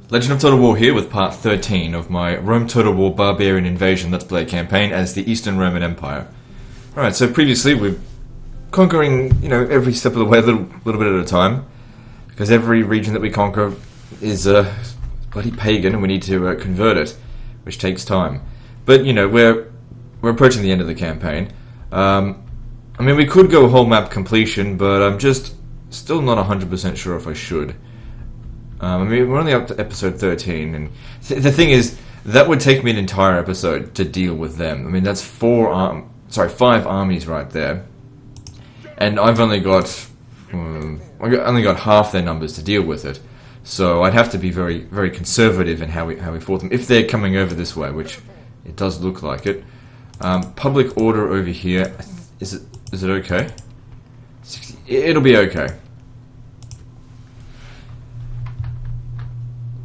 Legend of Total War here with part 13 of my Rome Total War Barbarian Invasion Let's Play campaign as the Eastern Roman Empire. Alright, so previously we're conquering, every step of the way a little bit at a time, because every region that we conquer is bloody pagan and we need to convert it, which takes time. But, we're approaching the end of the campaign. We could go whole map completion, but I'm just still not 100% sure if I should. We're only up to episode 13, and the thing is, that would take me an entire episode to deal with them. That's 5 armies right there, and I've only got half their numbers to deal with it. So I'd have to be very, very conservative in how we fought them if they're coming over this way, which it does look like it. Public order over here, is it okay? It'll be okay.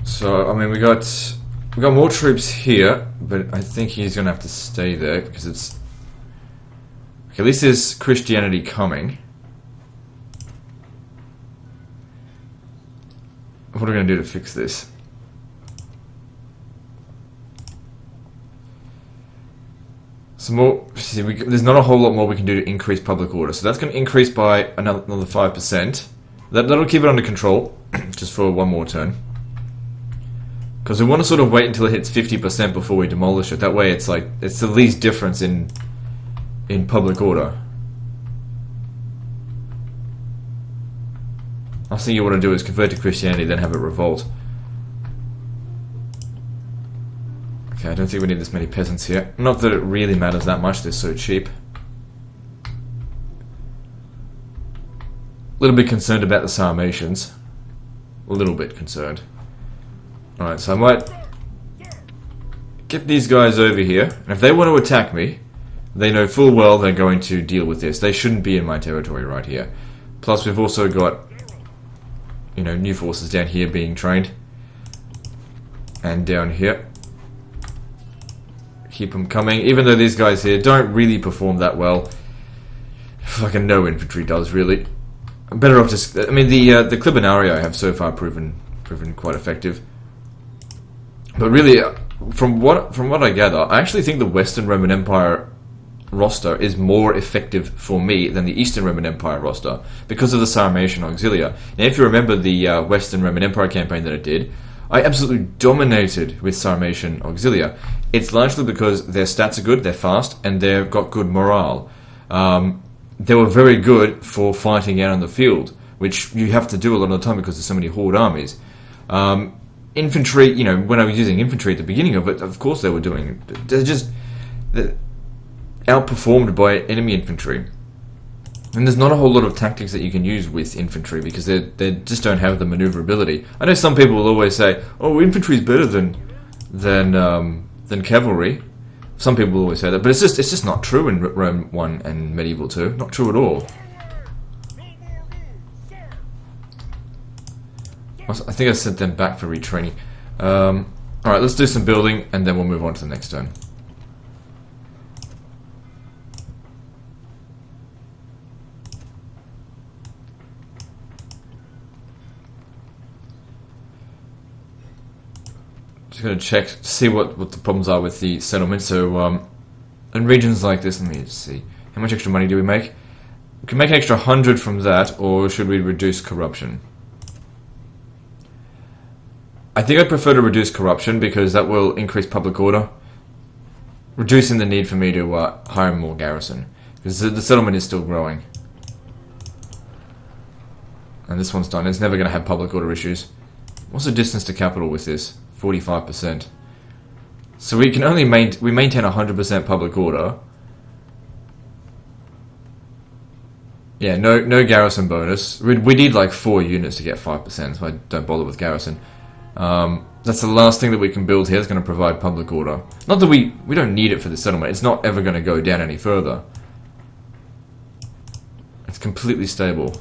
So, we got more troops here, but I think he's going to have to stay there, because it's... Okay, at least there's Christianity coming. What are we going to do to fix this? Some more... See, there's not a whole lot more we can do to increase public order, so that's going to increase by another 5%. That'll keep it under control, just for one more turn. Because we want to sort of wait until it hits 50% before we demolish it. That way it's the least difference in public order. Last thing you want to do is convert to Christianity, then have a revolt. Okay, I don't think we need this many peasants here. Not that it really matters that much, they're so cheap. A little bit concerned about the Sarmatians. A little bit concerned. Alright, so I might get these guys over here, and if they want to attack me, they know full well they're going to deal with this. They shouldn't be in my territory right here. Plus we've also got, new forces down here being trained. And down here. Keep them coming, even though these guys here don't really perform that well. Fucking no infantry does, really. I'm better off just... the Clibanarii have so far proven quite effective. But really, from what I gather, I actually think the Western Roman Empire roster is more effective for me than the Eastern Roman Empire roster because of the Sarmatian Auxilia. Now, if you remember the Western Roman Empire campaign that I did, I absolutely dominated with Sarmatian Auxilia. It's largely because their stats are good, they're fast, and they've got good morale. They were very good for fighting out on the field, which you have to do a lot of the time because there's so many horde armies. Infantry, when I was using infantry at the beginning of it, of course they were doing it. They're outperformed by enemy infantry. And there's not a whole lot of tactics that you can use with infantry because they just don't have the maneuverability. I know some people will always say, "Oh, infantry is better than cavalry." Some people will always say that, but it's just not true in Rome 1 and Medieval 2. Not true at all. I think I sent them back for retraining. Alright, let's do some building and then we'll move on to the next turn. Just gonna check, see what the problems are with the settlement. So, in regions like this, let me just see. How much extra money do we make? We can make an extra 100 from that, or should we reduce corruption? I think I'd prefer to reduce corruption because that will increase public order, reducing the need for me to hire more garrison, because the settlement is still growing. And this one's done. It's never going to have public order issues. What's the distance to capital with this? 45%. So we can only maintain 100% public order. Yeah, no garrison bonus. We need like 4 units to get 5%, so I don't bother with garrison. That's the last thing that we can build here. It's going to provide public order. Not that we don't need it for the settlement. It's not ever going to go down any further. It's completely stable.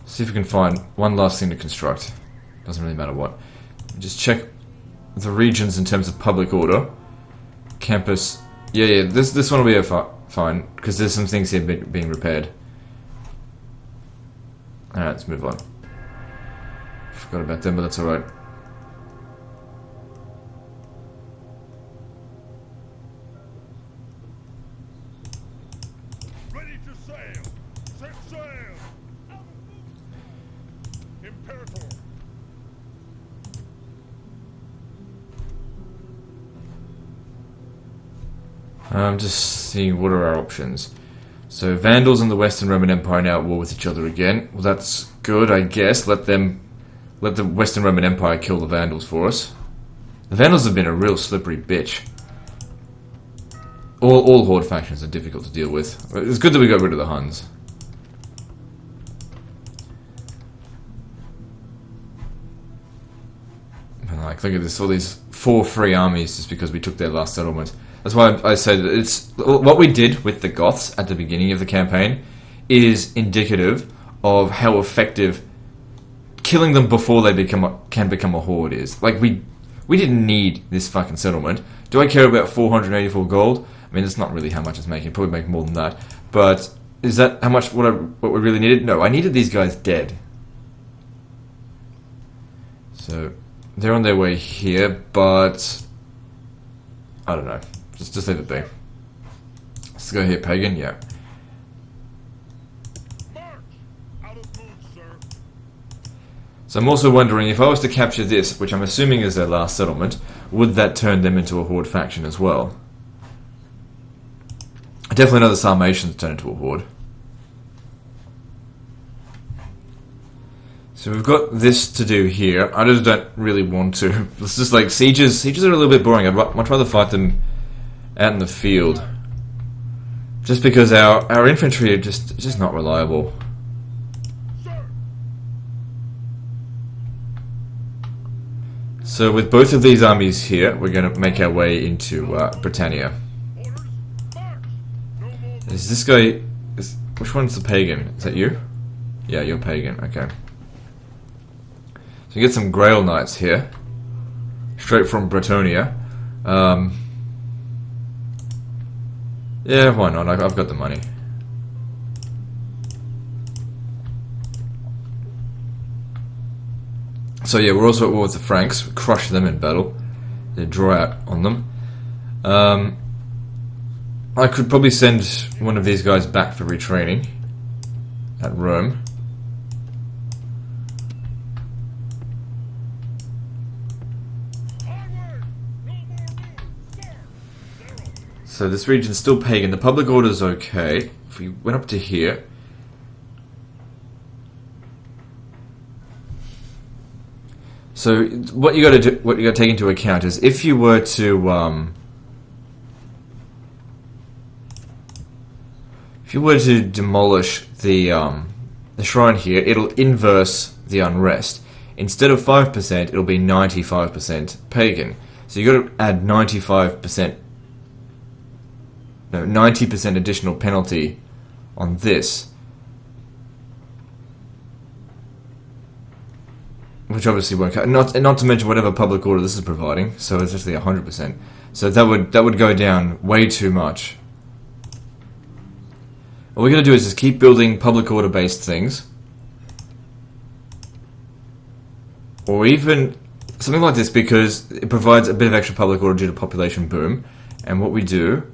See if we can find one last thing to construct. Doesn't really matter what. Just check the regions in terms of public order. Campus. Yeah, this one will be a fine, because there's some things here being repaired. Alright, let's move on. Forgot about them, but that's alright. Ready to sail! Set sail! Imperator! I'm just seeing what are our options. So Vandals and the Western Roman Empire now at war with each other again. Well, that's good, I guess. Let the Western Roman Empire kill the Vandals for us. The Vandals have been a real slippery bitch. All Horde factions are difficult to deal with. It's good that we got rid of the Huns. And like, look at this, all these 4 free armies just because we took their last settlement. That's why I say that it's what we did with the Goths at the beginning of the campaign is indicative of how effective killing them before they can become a horde is. Like we didn't need this fucking settlement. Do I care about 484 gold? I mean, that's not really how much it's making. Probably make more than that. But is that how much what we really needed? No, I needed these guys dead. So they're on their way here, but I don't know. Just leave it be. Let's go here, pagan. Yeah. March! Out of mood, sir. So I'm also wondering if I was to capture this, which I'm assuming is their last settlement, would that turn them into a horde faction as well? I definitely know the Sarmatians turn into a horde. So we've got this to do here. I just don't really want to. It's just like sieges. Sieges are a little bit boring. I'd much rather fight them out in the field. Just because our infantry are just not reliable. Sir! So with both of these armies here, we're going to make our way into Britannia. Orders! March! No more Is this guy... which one's the pagan? Is that you? Yeah, you're pagan. Okay. So you get some Grail Knights here. Straight from Britannia. Yeah, why not? I've got the money. So yeah, we're also at war with the Franks. We crush them in battle. They draw out on them. I could probably send one of these guys back for retraining at Rome. onward! No more moves, sir! Zero! So this region's still pagan. The public order's okay. If we went up to here... So what you got to do, what you got to take into account is if you were to demolish the shrine here, it'll inverse the unrest. Instead of 5%, it'll be 95% pagan. So you got to add 90% additional penalty on this. Which obviously won't cut. Not to mention whatever public order this is providing, so it's actually 100%. So that would go down way too much. What we're going to do is just keep building public order based things. Or even something like this, because it provides a bit of extra public order due to population boom. And what we do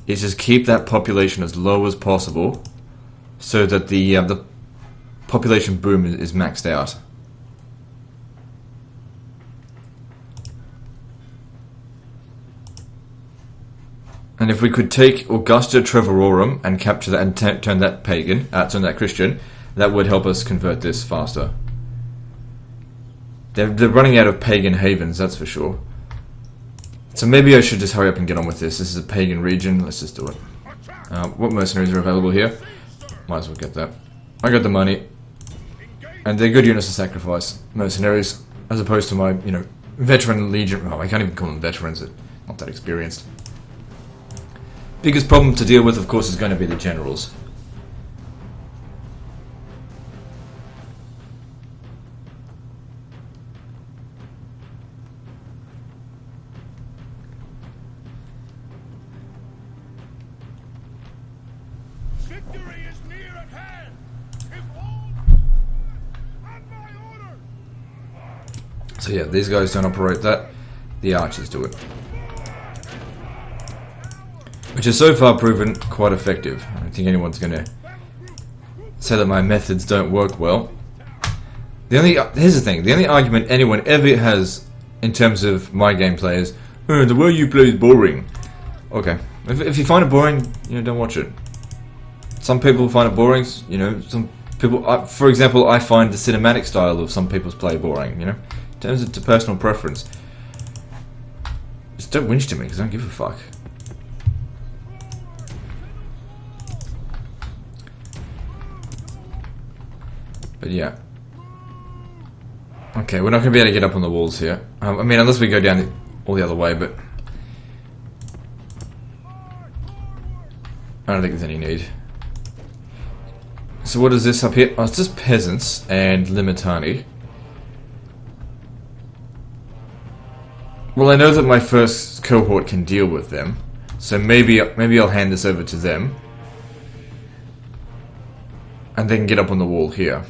is just keep that population as low as possible, so that the population boom is maxed out. And if we could take Augusta Treverorum and capture that and turn that pagan, turn that Christian, that would help us convert this faster. They're running out of pagan havens, that's for sure. So maybe I should just hurry up and get on with this. This is a pagan region. Let's just do it. What mercenaries are available here? Might as well get that. I got the money. And they're good units to sacrifice. Mercenaries. As opposed to my, veteran legion. Oh, I can't even call them veterans. They're not that experienced. Biggest problem to deal with, of course, is going to be the generals. Victory is near at hand. If all on my order. So yeah, these guys don't operate that. The archers do it. Which has so far proven quite effective. I don't think anyone's going to say that my methods don't work well. Here's the thing, the only argument anyone ever has in terms of my gameplay is, oh, the way you play is boring. Okay, if you find it boring, don't watch it. Some people find it boring, some people, for example, I find the cinematic style of some people's play boring, in terms of personal preference. Just don't whinge to me, because I don't give a fuck. But yeah. Okay, we're not going to be able to get up on the walls here. I mean, unless we go down all the other way, but I don't think there's any need. So what is this up here? Oh, it's just peasants and Limitani. Well, I know that my first cohort can deal with them, so maybe I'll hand this over to them, and they can get up on the wall here.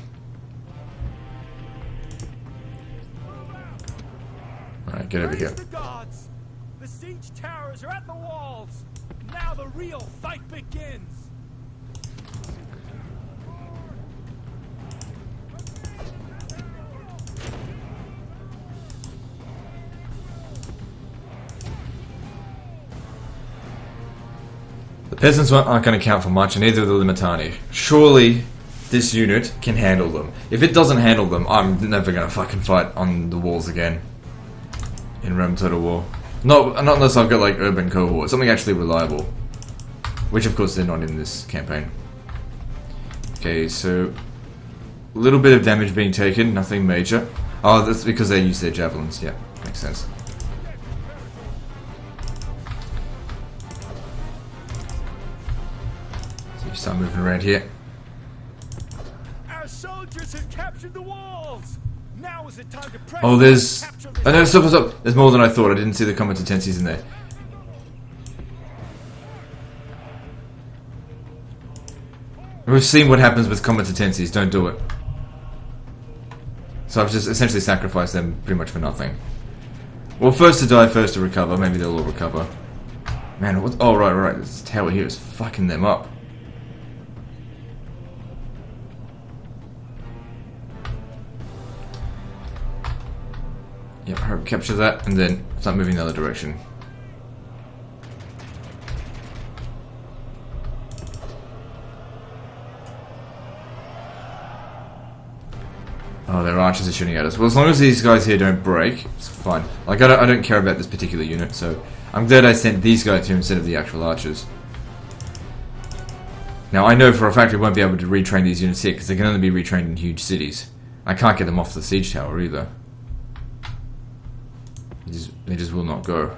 Alright, get over here. The gods! The siege towers are at the walls! Now the real fight begins! The peasants aren't going to count for much, and neither are the Limitani. Surely this unit can handle them. If it doesn't handle them, I'm never going to fucking fight on the walls again. In Rome Total War. Not unless I've got like urban cohort, something actually reliable. Which of course they're not in this campaign. Okay, so a little bit of damage being taken, nothing major. Oh, that's because they use their javelins, yeah, makes sense. So you start moving around here. Our soldiers have captured the walls! Now is the time to press. Oh, there's... Capture Oh no, stop. There's more than I thought. I didn't see the competencies in there. We've seen what happens with competencies. Don't do it. So I've just essentially sacrificed them pretty much for nothing. Well, first to die, first to recover. Maybe they'll all recover. Man, what... Oh, right. This tower here is fucking them up. Yep, capture that, and then start moving the other direction. Oh, their archers are shooting at us. Well, as long as these guys here don't break, it's fine. Like, I don't care about this particular unit, so I'm glad I sent these guys here instead of the actual archers. Now, I know for a fact we won't be able to retrain these units here, because they can only be retrained in huge cities. I can't get them off the siege tower either. They just will not go.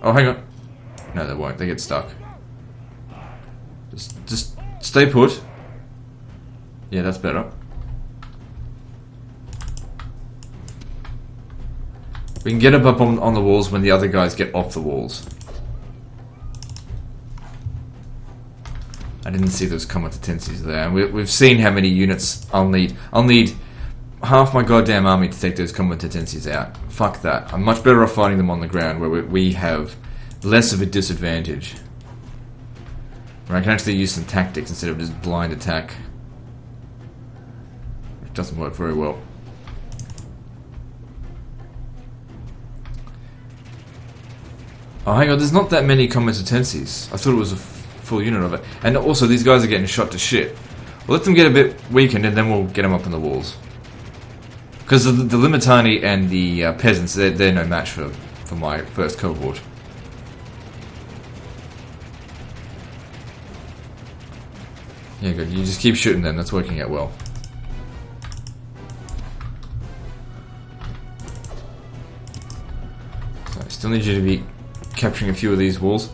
Oh, hang on. No, they won't. They get stuck. Just stay put. Yeah, that's better. We can get up on the walls when the other guys get off the walls. I didn't see those competencies there. And we've seen how many units I'll need. I'll need half my goddamn army to take those competencies out. Fuck that. I'm much better off fighting them on the ground where we have less of a disadvantage. Where I can actually use some tactics instead of just blind attack. It doesn't work very well. Oh, hang on, there's not that many competencies. I thought it was a full unit of it. And also, these guys are getting shot to shit. Well, let them get a bit weakened and then we'll get them up on the walls. Because the Limitani and the peasants, they're no match for my first cohort. Yeah, good. You just keep shooting them. That's working out well. So I still need you to be capturing a few of these walls.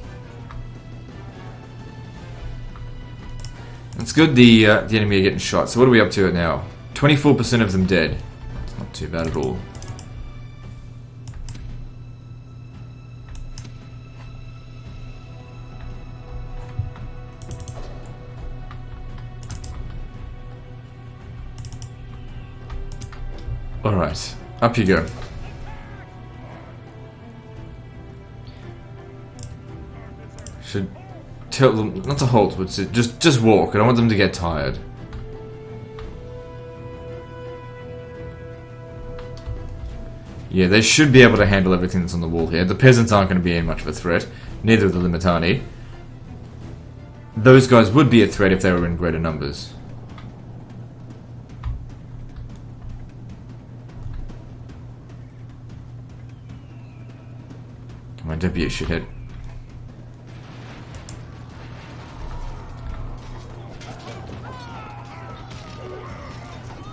It's good the enemy are getting shot. So what are we up to now? 24% of them dead. It's not too bad at all. Alright, up you go. Should tell them not to halt, but to just walk. I don't want them to get tired. Yeah, they should be able to handle everything that's on the wall here. The peasants aren't going to be any much of a threat. Neither of the Limitani. Those guys would be a threat if they were in greater numbers. Come on, don't be a shithead.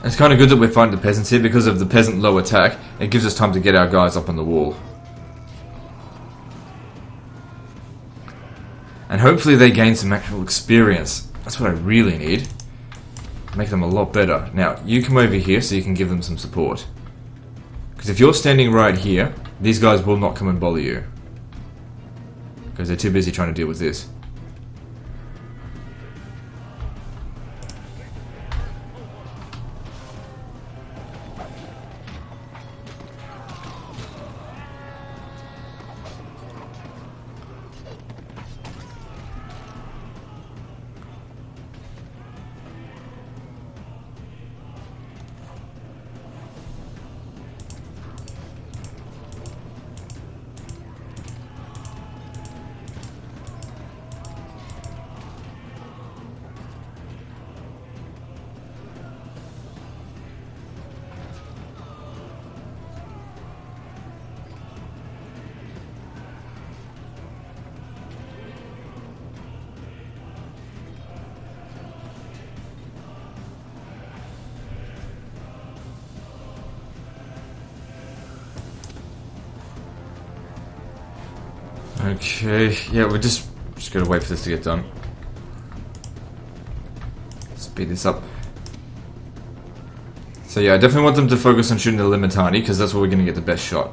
It's kind of good that we're fighting the peasants here because of the peasant low attack. It gives us time to get our guys up on the wall. And hopefully they gain some actual experience. That's what I really need. Make them a lot better. Now, you come over here so you can give them some support. Because if you're standing right here, these guys will not come and bother you. Because they're too busy trying to deal with this. Okay, yeah, we're just gotta wait for this to get done. Speed this up. So yeah, I definitely want them to focus on shooting the Limitani, because that's where we're gonna get the best shot.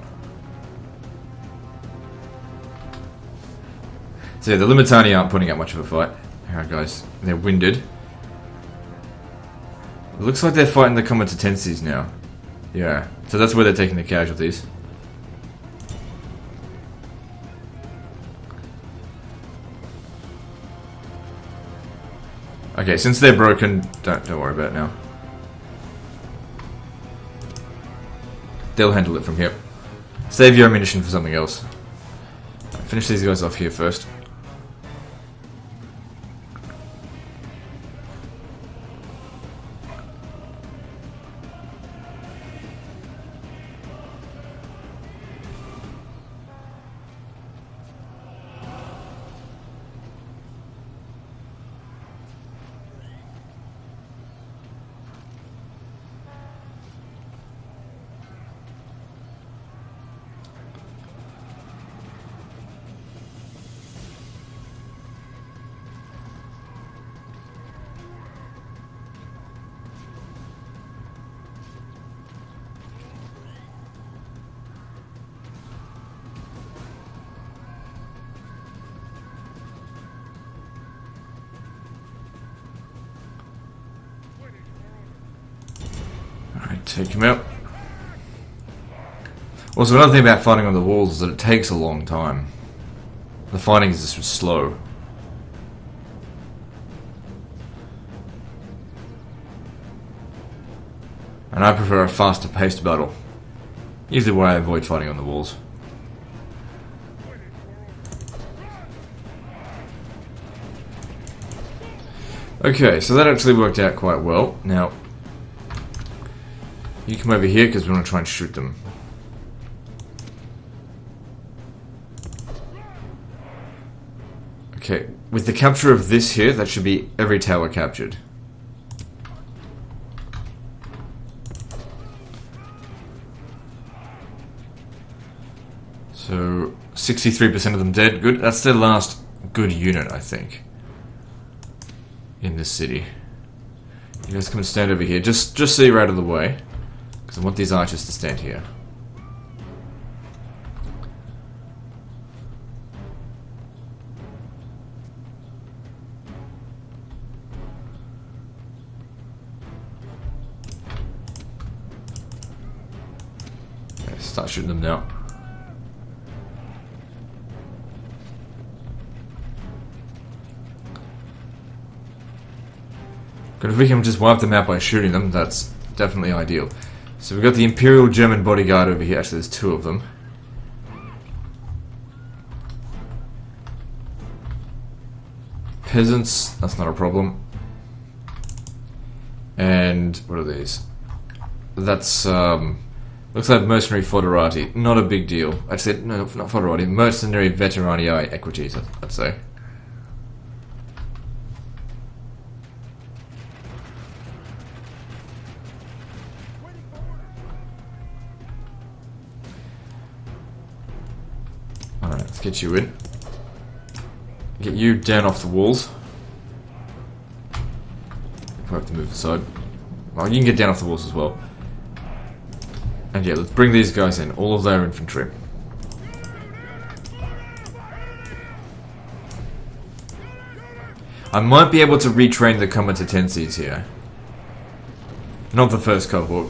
So yeah, the Limitani aren't putting up much of a fight. Alright guys, they're winded. It looks like they're fighting the Comitatenses now. Yeah, so that's where they're taking the casualties. Okay, since they're broken, don't worry about it now. They'll handle it from here. Save your ammunition for something else. Finish these guys off here first. Take him out. Also, another thing about fighting on the walls is that it takes a long time. The fighting is just slow. And I prefer a faster paced battle. Usually why I avoid fighting on the walls. Okay, so that actually worked out quite well. Now, you come over here because we want to try and shoot them. Okay, with the capture of this here, that should be every tower captured. So, 63% of them dead. Good. That's their last good unit, I think, in this city. You guys come and stand over here, just so you're out of the way. Because I want these archers to stand here. start shooting them now. But if we can just wipe them out by shooting them, that's definitely ideal. So we've got the Imperial German bodyguard over here. Actually, there's two of them. Peasants, that's not a problem. And what are these? That's looks like mercenary foederati. Not a big deal. Actually, no, not foederati. Mercenary veteranii equities, I'd say. Alright, let's get you in. Get you down off the walls. If I have to move aside. Well, you can get down off the walls as well. And yeah, let's bring these guys in. All of their infantry. I might be able to retrain the comitatenses here. Not the first cohort.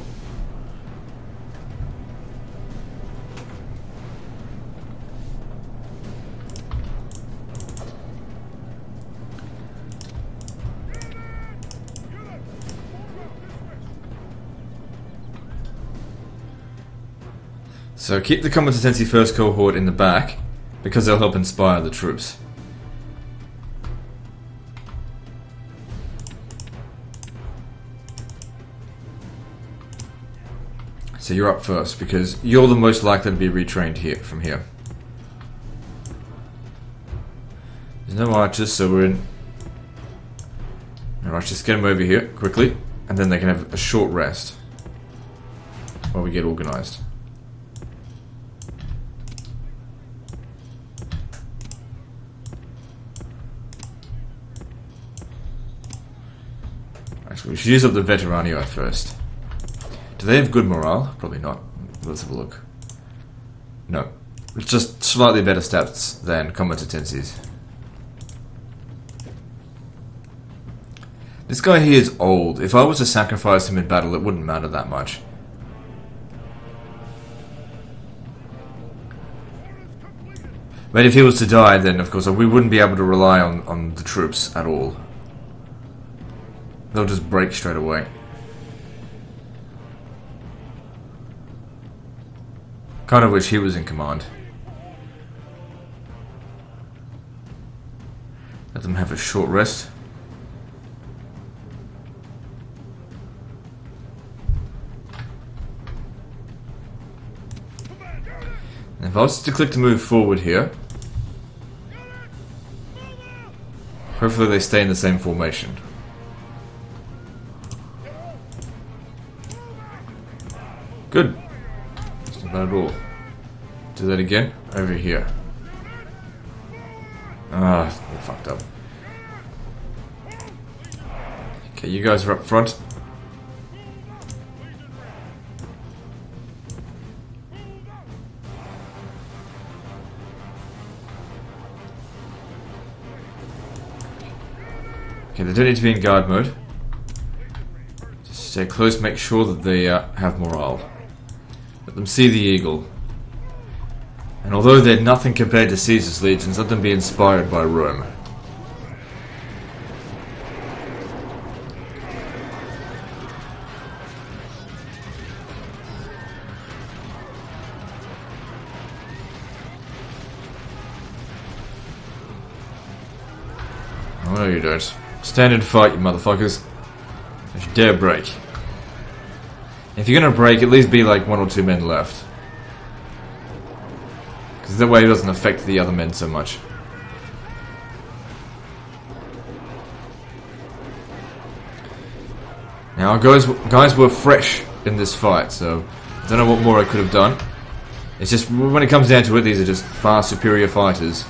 So keep the comitatensi first cohort in the back, because they'll help inspire the troops. So you're up first, because you're the most likely to be retrained here from here. There's no archers, so we're in... Alright, just get them over here, quickly, and then they can have a short rest while we get organised. Actually, we should use up the veteranii first. Do they have good morale? Probably not. Let's have a look. No. It's just slightly better stats than comitatenses. This guy here is old. If I was to sacrifice him in battle, it wouldn't matter that much. But if he was to die, then of course we wouldn't be able to rely on the troops at all. They'll just break straight away. Kind of wish he was in command. Let them have a short rest. And if I was to click to move forward here, hopefully they stay in the same formation. Good. That's not bad at all. Do that again. Over here. Ah, we fucked up. Okay, you guys are up front. Okay, they don't need to be in guard mode. Just stay close, make sure that they have morale. Let them see the eagle. And although they're nothing compared to Caesar's legions, let them be inspired by Rome. Oh no you don't. Stand and fight, you motherfuckers. Don't you dare break. If you're gonna break, at least be like 1 or 2 men left. Because that way it doesn't affect the other men so much. Now guys were fresh in this fight, so I don't know what more I could have done. It's just, when it comes down to it, these are just far superior fighters.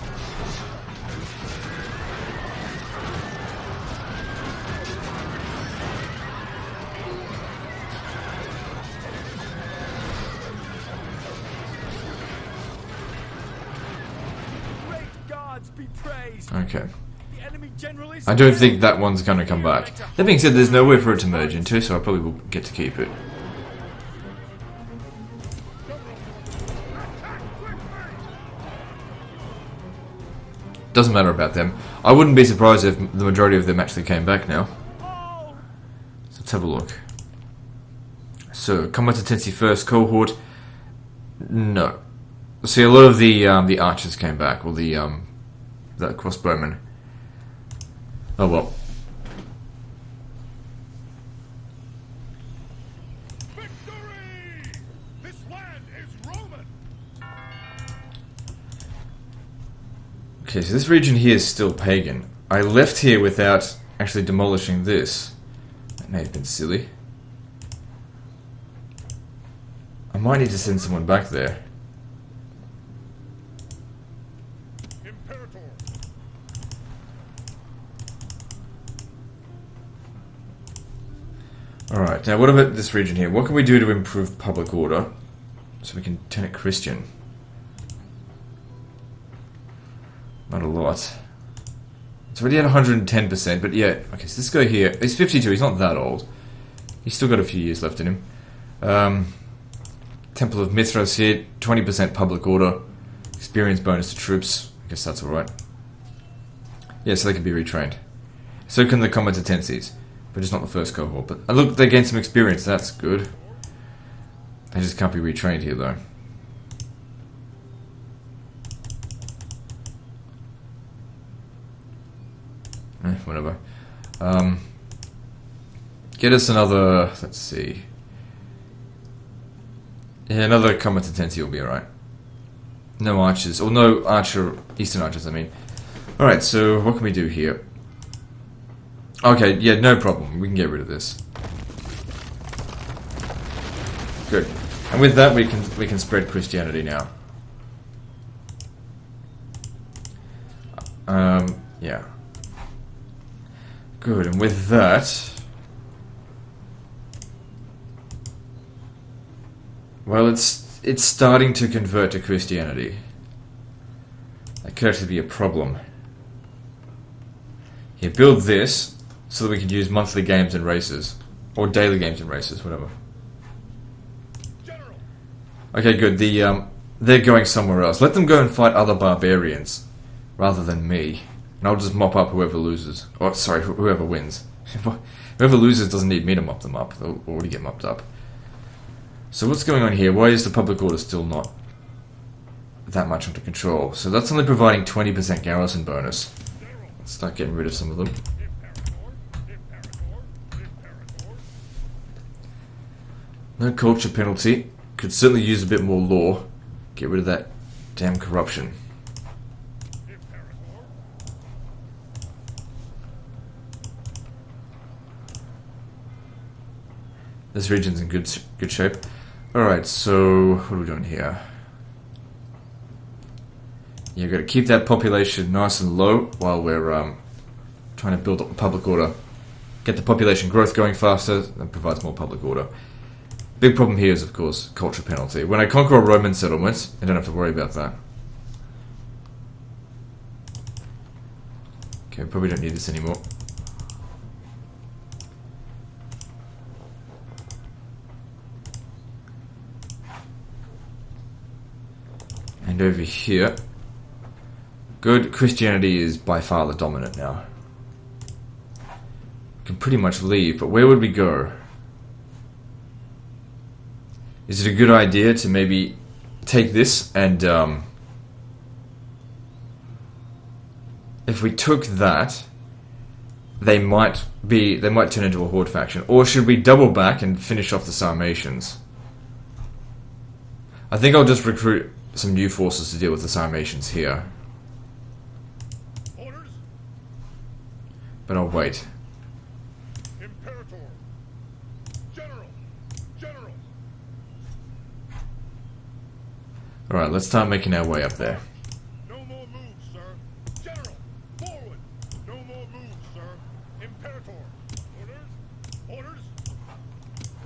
Okay. I don't think that one's going to come back. That being said, there's nowhere for it to merge into, so I probably will get to keep it. Doesn't matter about them. I wouldn't be surprised if the majority of them actually came back now. So let's have a look. So, competency first cohort. No. See, a lot of the archers came back, or the crossbowmen. Oh well. Victory! This land is Roman. Okay, so this region here is still pagan. I left here without actually demolishing this. That may have been silly. I might need to send someone back there. Imperator. Alright, now what about this region here? What can we do to improve public order so we can turn it Christian? Not a lot. It's already at 110%, but yeah, okay, so this guy here, he's 52, he's not that old. He's still got a few years left in him. Temple of Mithras here, 20% public order, experience bonus to troops. I guess that's alright. Yeah, so they can be retrained. So can the competencies, but just not the first cohort. But look, they gained some experience, that's good. They just can't be retrained here though. Whatever. Get us another, let's see. Yeah, another competency will be alright. No archers, or no eastern archers, I mean. Alright, so what can we do here? Okay, yeah, no problem. We can get rid of this. Good. And with that, we can spread Christianity now. Yeah. Good, and with that... Well, it's starting to convert to Christianity. That could actually be a problem. Here, build this so that we can use monthly games and races. Or daily games and races, whatever. General. Okay, good. They're going somewhere else. Let them go and fight other barbarians, rather than me. And I'll just mop up whoever loses. Or, sorry, whoever wins. Whoever loses doesn't need me to mop them up. They'll already get mopped up. So what's going on here? Why is the public order still not that much under control? So that's only providing 20% garrison bonus. Let's start getting rid of some of them. No culture penalty. Could certainly use a bit more law. Get rid of that damn corruption. This region's in good shape. Alright, so what are we doing here? You've got to keep that population nice and low while we're trying to build up the public order. Get the population growth going faster, that provides more public order. Big problem here is, of course, culture penalty. When I conquer a Roman settlement, I don't have to worry about that. Okay, probably don't need this anymore. And over here, good, Christianity is by far the dominant now. We can pretty much leave, but where would we go? Is it a good idea to maybe take this and, if we took that, they might turn into a horde faction. Or should we double back and finish off the Sarmatians? I think I'll just recruit some new forces to deal with the Sarmatians here. Orders. But I'll wait. Imperator. General. General. Alright, let's start making our way up there. No more moves, sir. General. Forward. No more moves, sir. Imperator. Orders. Orders.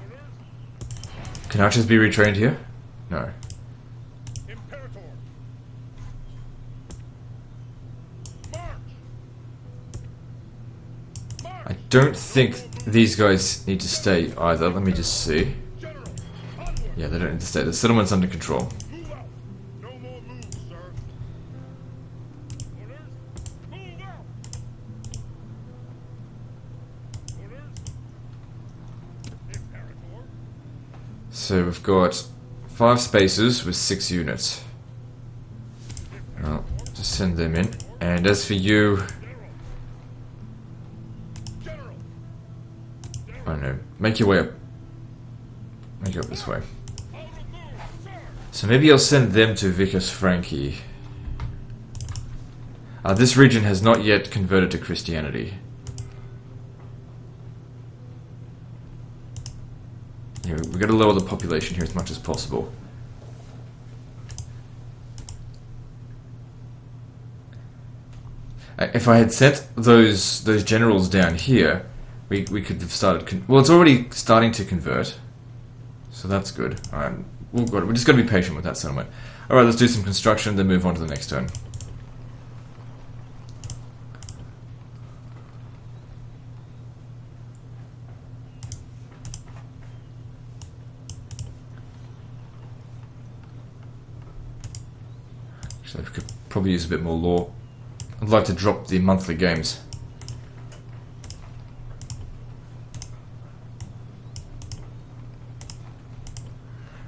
Orders. Can archers be retrained here? No. Imperator. March. March. I don't think these guys need to stay either. Let me just see. General. Onward. Yeah, they don't need to stay. The settlement's under control. Move out. No more moves, sir. Orders. So we've got 5 spaces with 6 units. I'll just send them in. And as for you, I don't know, make your way up. Make it up this way. So maybe I'll send them to Vicus Franchi. This region has not yet converted to Christianity. Yeah, we've got to lower the population here as much as possible. If I had sent those generals down here, we could have started. Well, it's already starting to convert, so that's good. All right, we're just got to be patient with that settlement. All right, let's do some construction, then move on to the next turn. Actually, I could probably use a bit more law. I'd like to drop the monthly games.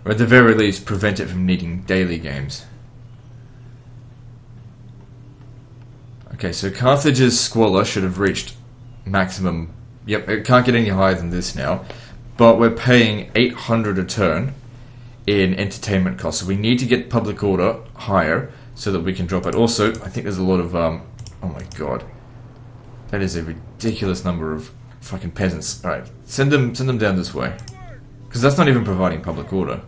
Or at the very least, prevent it from needing daily games. Okay, so Carthage's squalor should have reached maximum. Yep, it can't get any higher than this now. But we're paying 800 a turn in entertainment costs. So we need to get public order higher so that we can drop it. Also, I think there's a lot of, oh my god. That is a ridiculous number of fucking peasants. Alright, send them down this way. Because that's not even providing public order.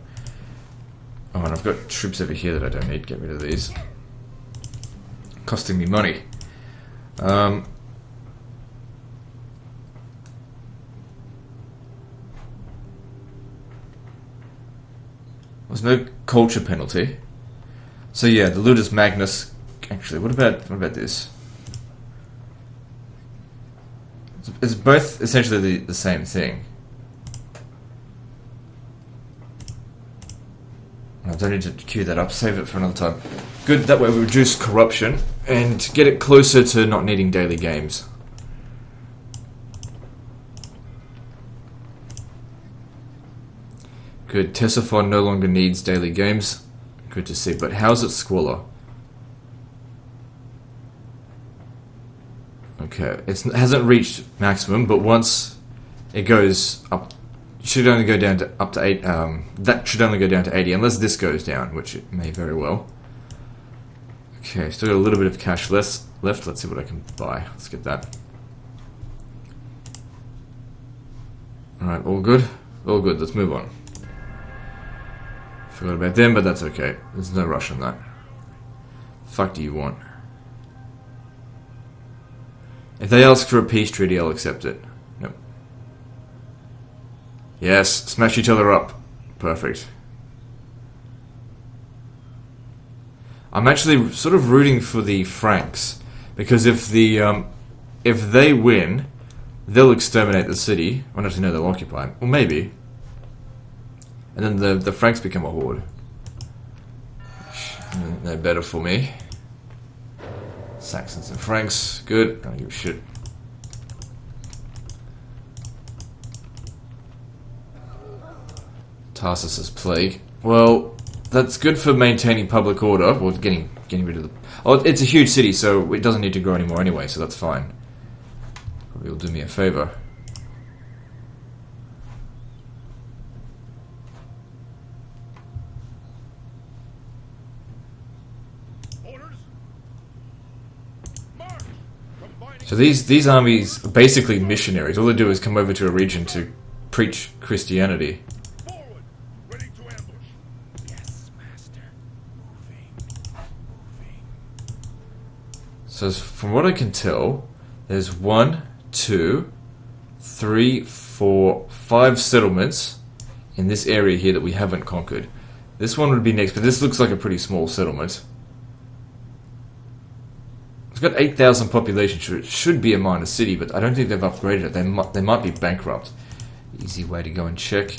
Oh, and I've got troops over here that I don't need. Get rid of these. Costing me money. There's no culture penalty. So yeah, the Ludus Magnus. Actually, what about this? It's both essentially the same thing. I don't need to queue that up. Save it for another time. Good. That way we reduce corruption and get it closer to not needing daily games. Good. Ctesiphon no longer needs daily games. Good to see. But how's it squalor? Okay, it hasn't reached maximum, but once it goes up, it should only go down to up to 8. That should only go down to 80, unless this goes down, which it may very well. Okay, still got a little bit of cash left. Let's see what I can buy. Let's get that. All right, all good. All good. Let's move on. Forgot about them, but that's okay. There's no rush on that. Fuck do you want? If they ask for a peace treaty, I'll accept it. Nope. Yes, smash each other up. Perfect. I'm actually sort of rooting for the Franks, because if they win, they'll exterminate the city. Well, actually, no, they'll occupy it. Well, maybe. And then the Franks become a horde. They're better for me. Saxons and Franks, good. I don't give a shit. Tarsus's plague. Well, that's good for maintaining public order. Well, getting rid of the. Oh, it's a huge city, so it doesn't need to grow anymore anyway. So that's fine. Probably will do me a favor. So these armies are basically missionaries. All they do is come over to a region to preach Christianity. Forward, ready to ambush. Yes, master. Moving. So from what I can tell, there's 1, 2, 3, 4, 5 settlements in this area here that we haven't conquered. This one would be next, but this looks like a pretty small settlement. It's got 8,000 population, so it should be a minor city, but I don't think they've upgraded it. They might be bankrupt. Easy way to go and check.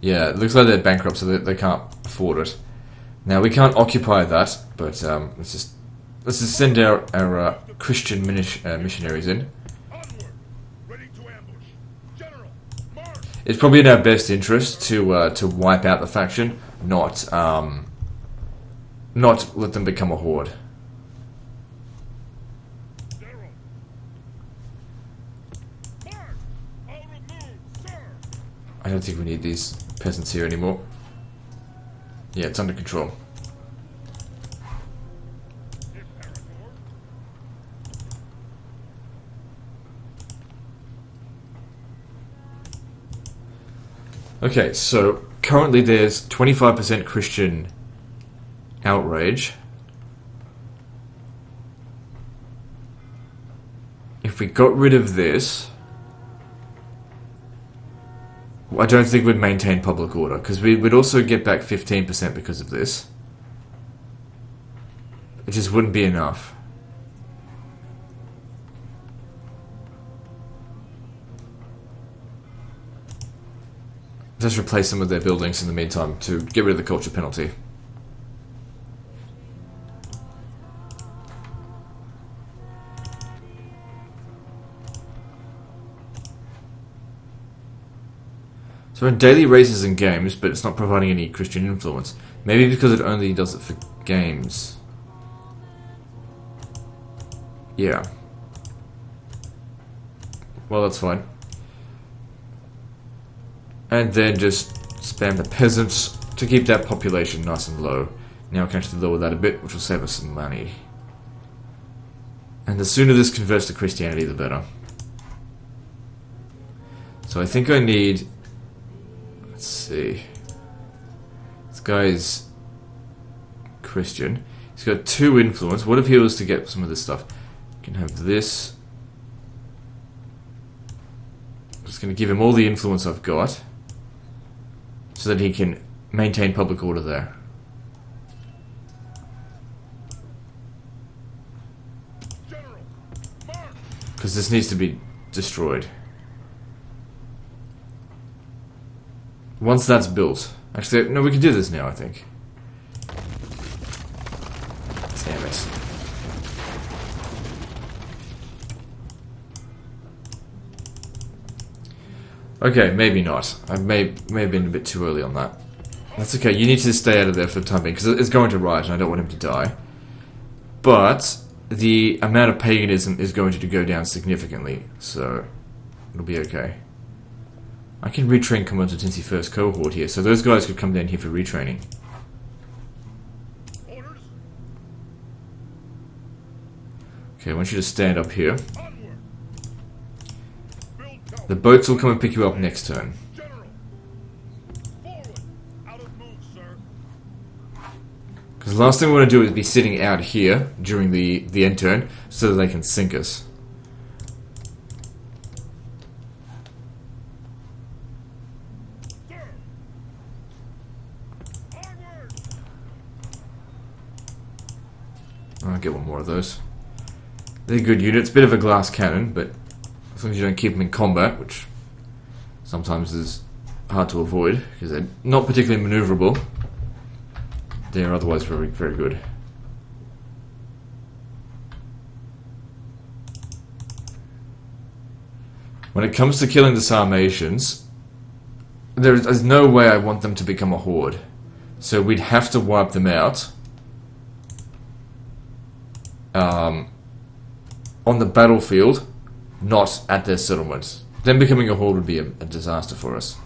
Yeah, it looks like they're bankrupt, so they can't afford it. Now we can't occupy that, but let's just send our Christian missionaries in. Onward, ready to ambush. it's probably in our best interest to wipe out the faction, not let them become a horde. General. March! All removed, sir! I don't think we need these peasants here anymore. Yeah, it's under control. Imperator. Okay, so currently there's 25% Christian outrage. If we got rid of this, I don't think we'd maintain public order, because we'd also get back 15% because of this. It just wouldn't be enough. Just replace some of their buildings in the meantime to get rid of the culture penalty. So in daily races and games, but it's not providing any Christian influence. Maybe because it only does it for games. Yeah. Well, that's fine. And then just spam the peasants to keep that population nice and low. Now I can actually lower that a bit, which will save us some money. And the sooner this converts to Christianity, the better. So I think I need... Let's see. This guy's Christian. He's got 2 influence. What if he was to get some of this stuff? You can have this. I'm just going to give him all the influence I've got, so that he can maintain public order there. General. March! Because this needs to be destroyed. Once that's built... Actually, no, we can do this now, I think. Damn it. Okay, maybe not. I may have been a bit too early on that. That's okay, you need to stay out of there for the time being, because it's going to riot and I don't want him to die. But the amount of paganism is going to go down significantly, so it'll be okay. I can retrain Commandancy First Cohort here, so those guys could come down here for retraining. Orders. Okay, I want you to stand up here. Onward. Build tower. The boats will come and pick you up next turn. General. Forward. Out of move, sir. Because the last thing we want to do is be sitting out here during the end turn, so that they can sink us. Sir. Onward. I'll get one more of those. They're good units, bit of a glass cannon, but as long as you don't keep them in combat, which sometimes is hard to avoid, because they're not particularly maneuverable, they're otherwise very, very good. When it comes to killing the Sarmatians, there's no way I want them to become a horde. So we'd have to wipe them out. On the battlefield, not at their settlements. Them becoming a horde would be a disaster for us.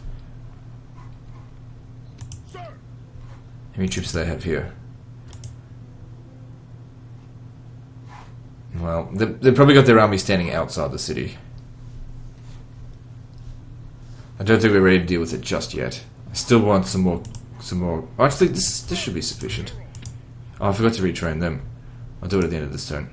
Sir. How many troops do they have here? Well, they've probably got their army standing outside the city. I don't think we're ready to deal with it just yet. I still want some more. Actually, this should be sufficient. Oh, I forgot to retrain them. I'll do it at the end of this turn.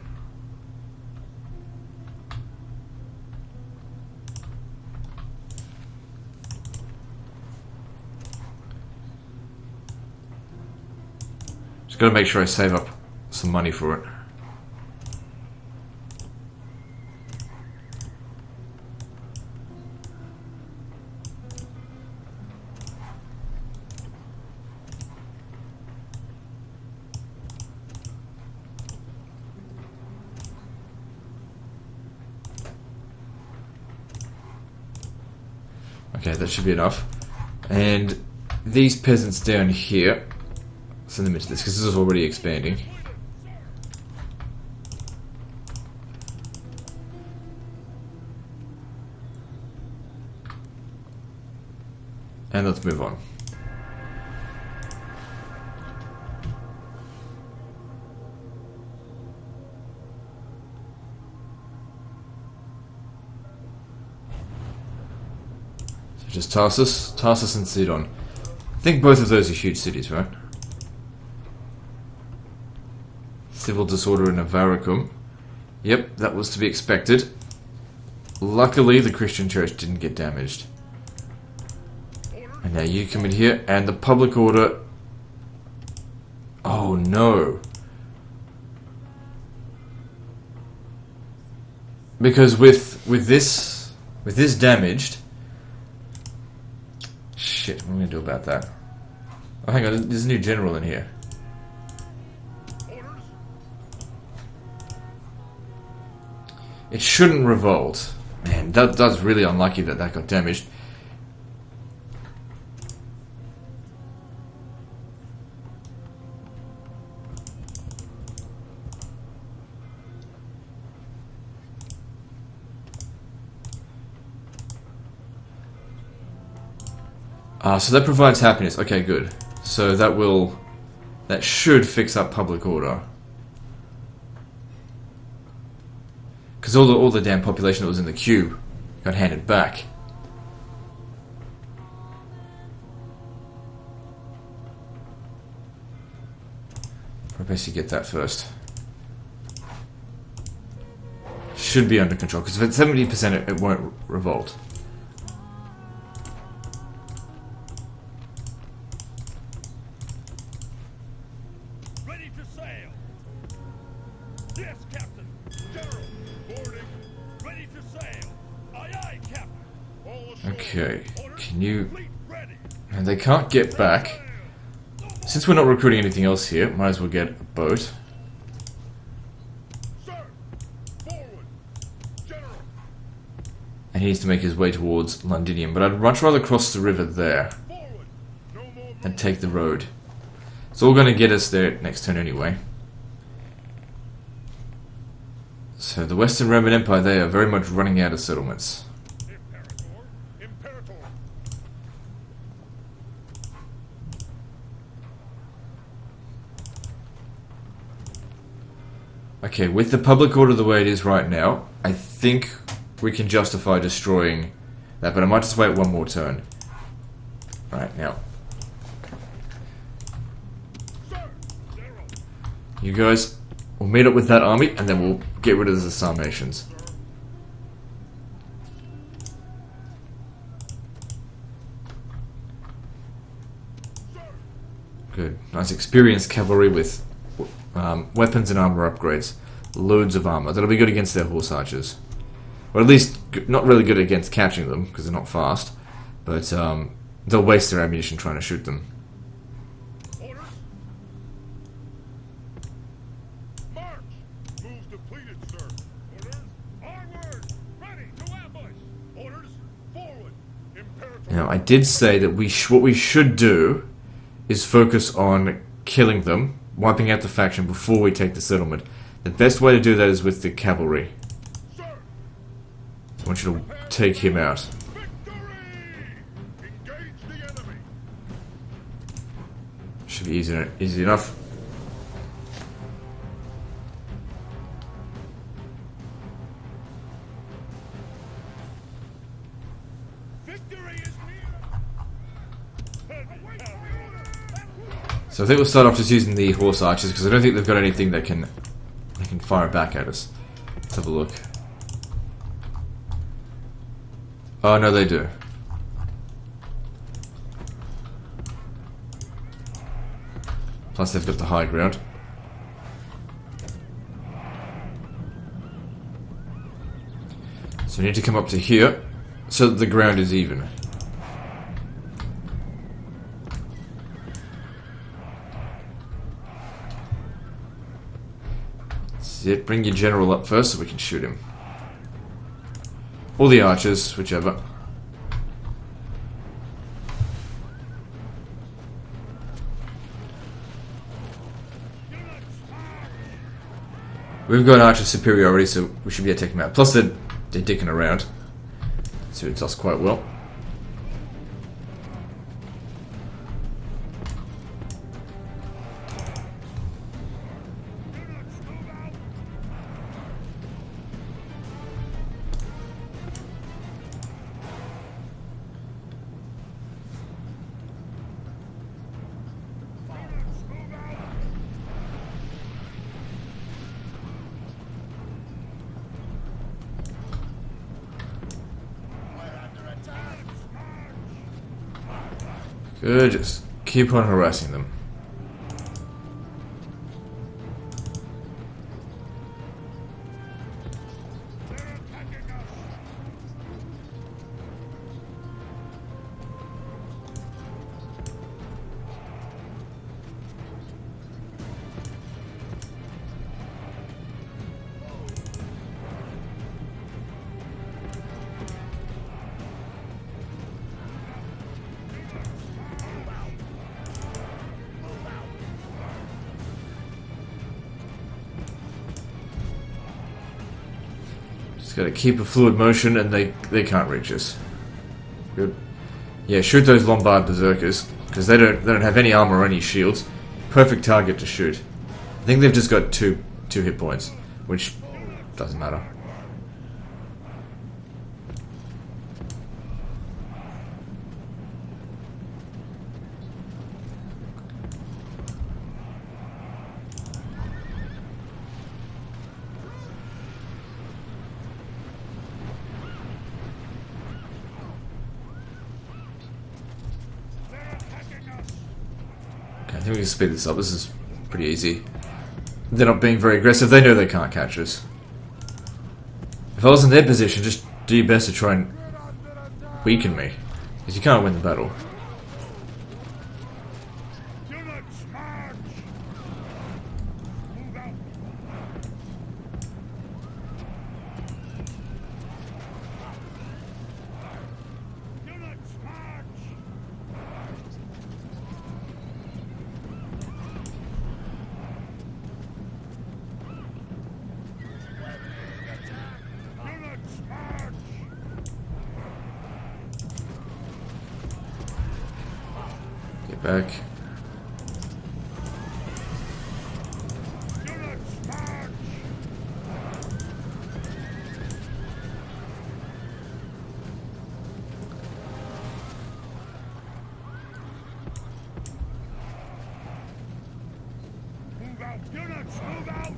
Just gotta make sure I save up some money for it. Okay, that should be enough. And these peasants down here, send them into this, because this is already expanding. And let's move on. So just Tarsus and Sidon. I think both of those are huge cities, right? Civil disorder in Avaricum. Yep, that was to be expected. Luckily, the Christian church didn't get damaged. And now you come in here, and the public order... Oh no. Because with this damaged... Shit, what am I going to do about that? Oh, hang on, there's a new general in here. It shouldn't revolt. Man, that's really unlucky that that got damaged. So that provides happiness. Okay, good. So that should fix up public order. Because all the damn population that was in the queue got handed back. I'll basically get that first. Should be under control, because if it's 70% it won't revolt. Okay, can you... And they can't get back. Since we're not recruiting anything else here, might as well get a boat. And he needs to make his way towards Londinium, but I'd much rather cross the river there and take the road. It's all going to get us there next turn anyway. So the Western Roman Empire, they are very much running out of settlements. Okay, with the public order the way it is right now, I think we can justify destroying that, but I might just wait one more turn. Right, now. You guys will meet up with that army, and then we'll get rid of the Sarmatians. Good. Nice experienced cavalry with weapons and armor upgrades. Loads of armor. That'll be good against their horse archers. Or at least not really good against catching them, because they're not fast. But they'll waste their ammunition trying to shoot them. Orders. March. Moves depleted, sir. Orders. Onward. Ready to ambush. Orders. Forward. Imperator. Now, I did say that what we should do is focus on killing them, wiping out the faction before we take the settlement. The best way to do that is with the cavalry. Sir. I want you to take him out. Victory. Engage the enemy. Should be easy enough. Victory is near. So I think we'll start off just using the horse archers, because I don't think they've got anything that can fire back at us. Let's have a look. Oh no, they do. Plus they've got the high ground. So we need to come up to here so that the ground is even. That's it. Bring your general up first so we can shoot him. Or the archers, whichever. We've got archer superiority, so we should be able to take them out. Plus, they're dicking around. Suits us quite well. Good, just keep on harassing them. Gotta keep a fluid motion, and they can't reach us. Good. Yeah, shoot those Lombard berserkers, because they don't have any armor or any shields. Perfect target to shoot. I think they've just got two hit points, which doesn't matter. I think we can speed this up. This is pretty easy. They're not being very aggressive. They know they can't catch us. If I was in their position, just do your best to try and weaken me, because you can't win the battle. Back. Move out! Units, move out!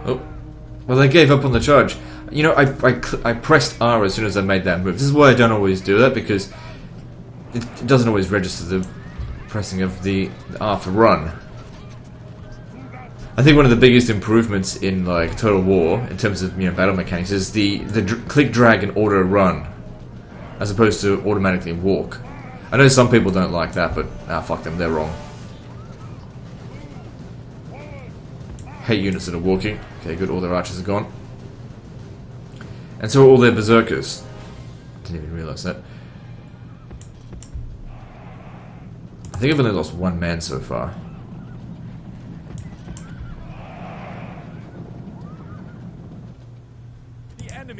Oh. Well, they gave up on the charge. You know, I pressed R as soon as I made that move. This is why I don't always do that, because it doesn't always register the pressing of the R for run. I think one of the biggest improvements in like Total War, in terms of battle mechanics, is the click, drag, and auto run, as opposed to automatically walk. I know some people don't like that, but fuck them, they're wrong. Hate units that are walking. Okay, good, all their archers are gone. And so are all their berserkers. Didn't even realise that. I think I've only lost one man so far.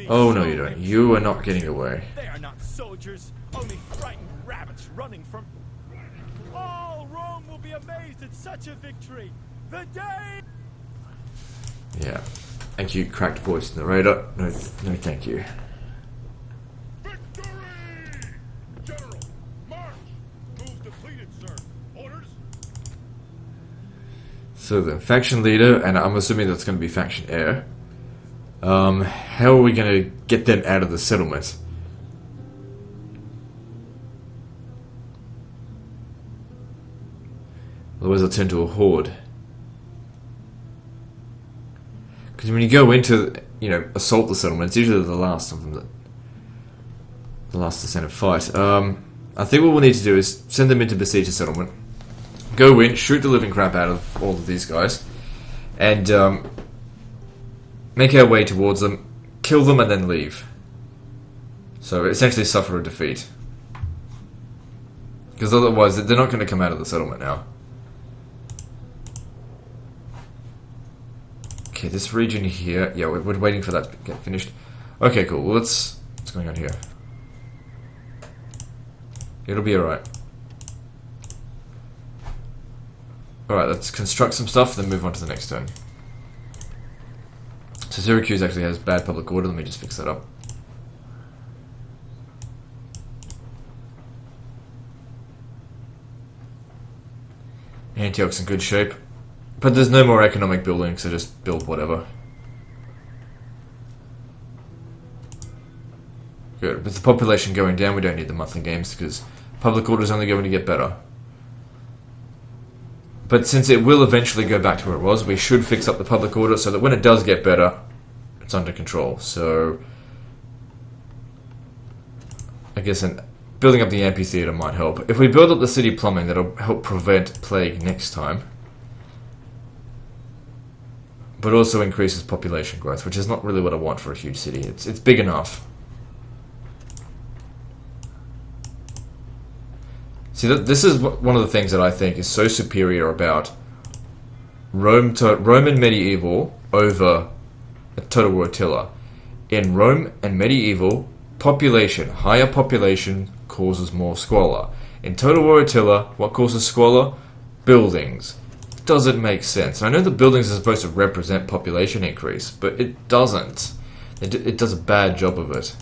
Oh no you don't. You are not getting away. They are not soldiers, only frightened rabbits running from... All Rome will be amazed at such a victory. The day... Yeah. Thank you, cracked voice narrator. No thank you. Victory! General, march! Move depleted, sir. Orders? So the faction leader, and I'm assuming that's going to be faction heir. How are we going to get them out of the settlement? Otherwise they'll turn to a horde. Because when you go into, assault the settlement, it's usually the last of them, the last to send a fight. I think what we'll need to do is send them into besiege the settlement, go in, shoot the living crap out of all of these guys, and make our way towards them, kill them, and then leave. So essentially suffer a defeat. Because otherwise, they're not going to come out of the settlement now. Okay, this region here... Yeah, we're waiting for that to get finished. Okay, cool. Well, what's going on here? It'll be alright. Alright, let's construct some stuff, then move on to the next turn. So Syracuse actually has bad public order. Let me just fix that up. Antioch's in good shape. But there's no more economic building, so just build whatever. Good. With the population going down, we don't need the monthly games, because public order is only going to get better. But since it will eventually go back to where it was, we should fix up the public order so that when it does get better, it's under control. So, I guess building up the amphitheater might help. If we build up the city plumbing, that'll help prevent plague next time. But also increases population growth, which is not really what I want for a huge city. It's big enough. See, this is one of the things that I think is so superior about Roman medieval over a total war Attila. In Rome and medieval, higher population causes more squalor. In total war Attila, what causes squalor? Buildings. Does it make sense? I know the buildings are supposed to represent population increase, but it doesn't. It does a bad job of it.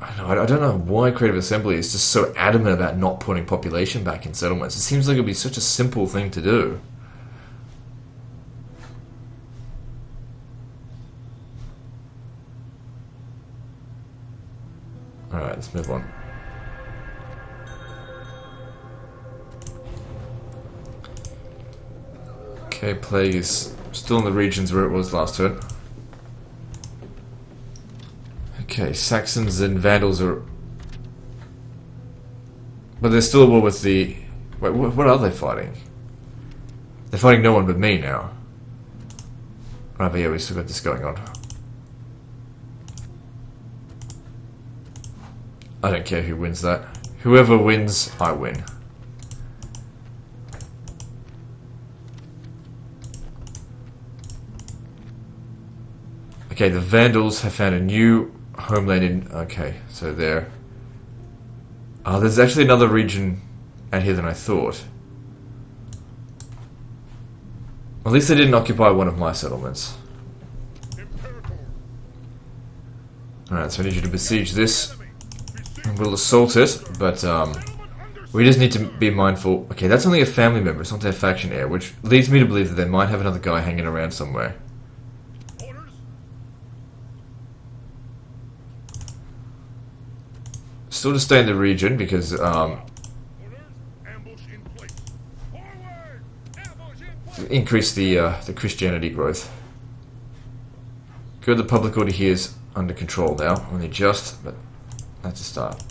I don't know why Creative Assembly is just so adamant about not putting population back in settlements. It seems like it would be such a simple thing to do. Alright, let's move on. Okay, plague is still in the regions where it was last turn. Okay, Saxons and Vandals are... But there's still a war with the... Wait, what are they fighting? They're fighting no one but me now. Right, but yeah, we've still got this going on. I don't care who wins that. Whoever wins, I win. Okay, the Vandals have found a new homeland in... Okay, so there. Oh, there's actually another region out here than I thought. At least they didn't occupy one of my settlements. Alright, so I need you to besiege this. We'll assault it, but we just need to be mindful. Okay, that's only a family member, it's not their faction heir, which leads me to believe that they might have another guy hanging around somewhere. Still to stay in the region because increase the Christianity growth. Good, the public order here is under control now, only just, but that's a start.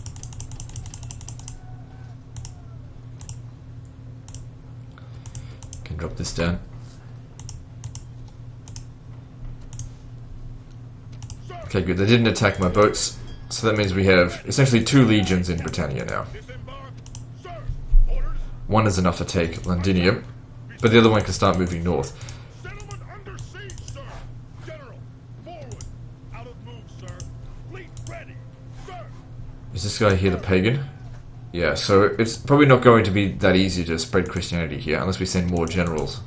Can drop this down. Okay, good. They didn't attack my boats. So that means we have essentially 2 legions in Britannia now. One is enough to take Londinium, but the other one can start moving north. Is this guy here the pagan? Yeah, so it's probably not going to be that easy to spread Christianity here unless we send more generals.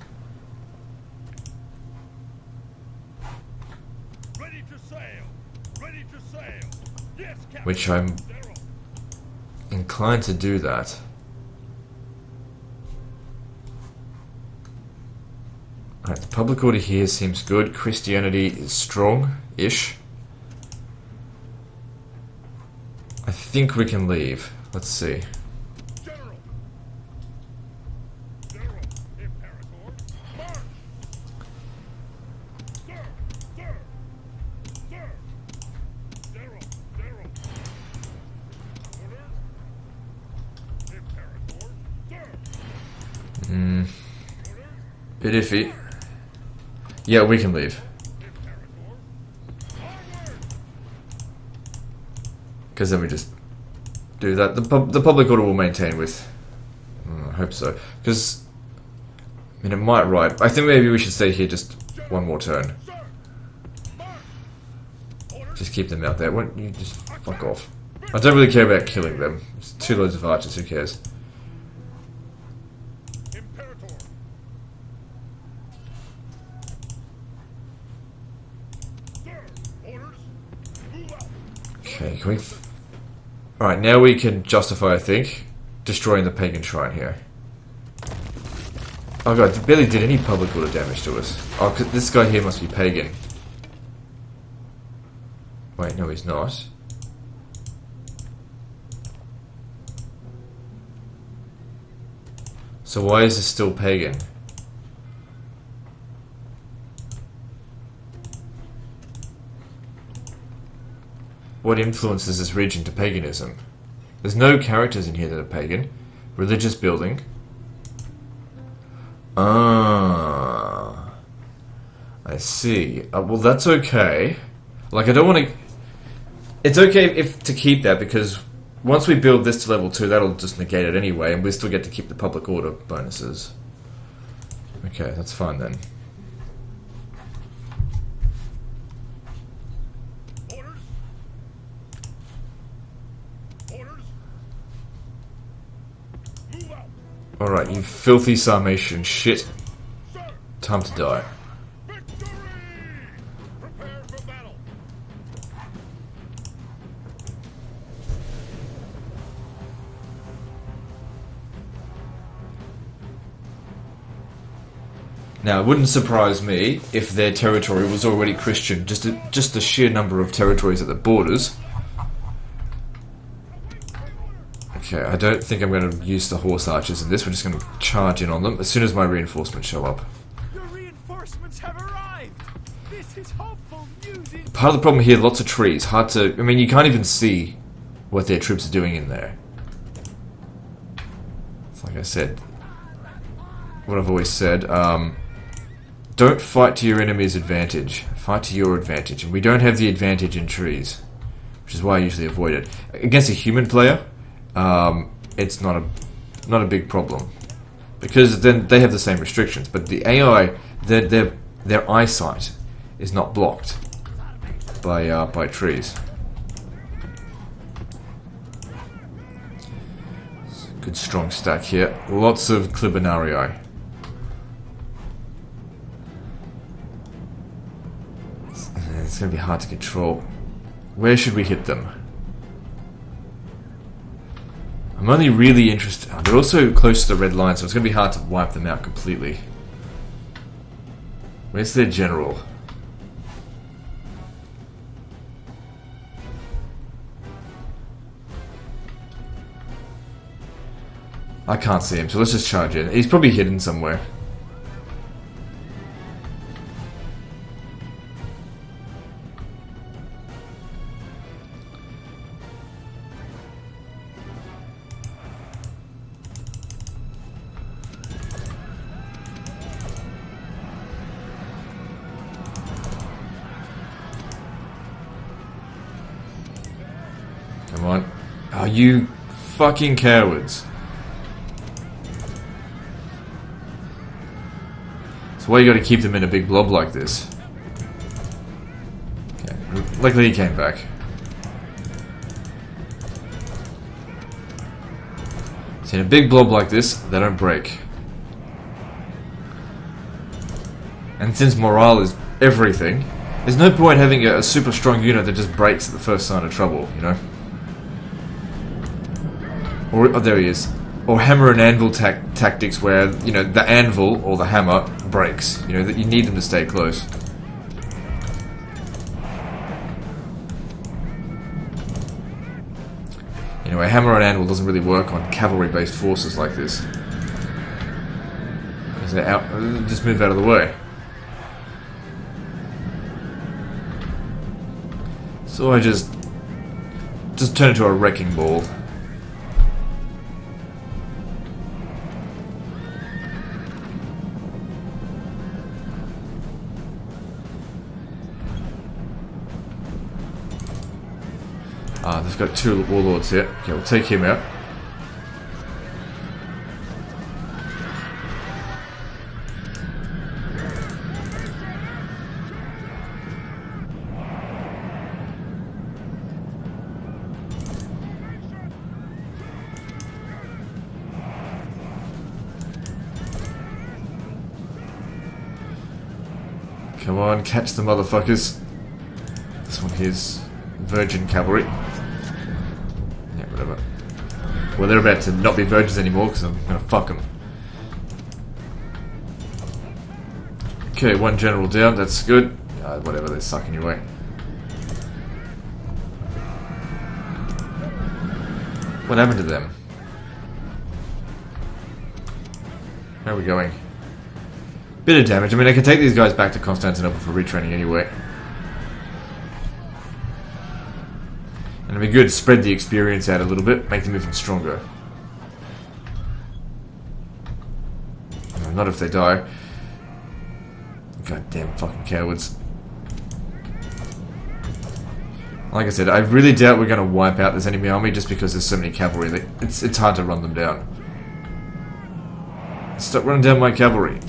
Which I'm inclined to do that. Alright, the public order here seems good. Christianity is strong-ish. I think we can leave. Let's see. Bit iffy. Yeah, we can leave. Because then we just do that. The public order will maintain with... I hope so. Because, I mean, it might ride. I think maybe we should stay here just one more turn. Just keep them out there. Why don't you just fuck off? I don't really care about killing them. It's 2 loads of archers, who cares? Okay, can we... Alright, now we can justify, I think, destroying the pagan shrine here. Oh god, they barely did any public order damage to us. Oh, 'cause this guy here must be pagan. Wait, no he's not. So why is this still pagan? What influences this region to paganism? There's no characters in here that are pagan. Religious building. Ah, I see. Well, that's okay. Like, I don't want to... It's okay if to keep that, because once we build this to level 2, that'll just negate it anyway, and we still get to keep the public order bonuses. Okay, that's fine then. Alright, you filthy Sarmatian shit. Time to die. Victory! Prepare for battle. Now, it wouldn't surprise me if their territory was already Christian, just the sheer number of territories at the borders. Okay, I don't think I'm going to use the horse archers in this. We're just going to charge in on them as soon as my reinforcements show up. Your reinforcements have arrived. This is hopeful news. Part of the problem here, lots of trees. Hard to... I mean, you can't even see what their troops are doing in there. It's like I said. What I've always said. Don't fight to your enemy's advantage. Fight to your advantage. And we don't have the advantage in trees. Which is why I usually avoid it. Against a human player... it's not a big problem, because then they have the same restrictions. But the AI, their eyesight is not blocked by trees. Good strong stack here. Lots of Clibanarii. It's going to be hard to control. Where should we hit them? I'm only really interested... they're also close to the red line, so it's going to be hard to wipe them out completely. Where's their general? I can't see him, so let's just charge in. He's probably hidden somewhere. Come on. Oh, you fucking cowards. So why you gotta keep them in a big blob like this? Okay. Luckily he came back. So in a big blob like this, they don't break. And since morale is everything, there's no point having a super strong unit that just breaks at the first sign of trouble, you know? Or, oh, there he is. Or hammer and anvil tactics where, you know, the anvil or the hammer breaks. You know, that you need them to stay close. Anyway, hammer and anvil doesn't really work on cavalry-based forces like this. Because they're out, just move out of the way. So I just turn into a wrecking ball. Ah, they've got 2 warlords here. Okay, we'll take him out. Come on, catch the motherfuckers. This one here's Virgin Cavalry. Yeah, whatever. Well, they're about to not be virgins anymore because I'm gonna fuck them. Okay, 1 general down, that's good. Whatever, they're sucking your way. What happened to them? How are we going? Bit of damage. I mean, I can take these guys back to Constantinople for retraining anyway. And it'd be good to spread the experience out a little bit, make them even stronger. No, not if they die. Goddamn fucking cowards. Like I said, I really doubt we're going to wipe out this enemy army just because there's so many cavalry. It's hard to run them down. Stop running down my cavalry.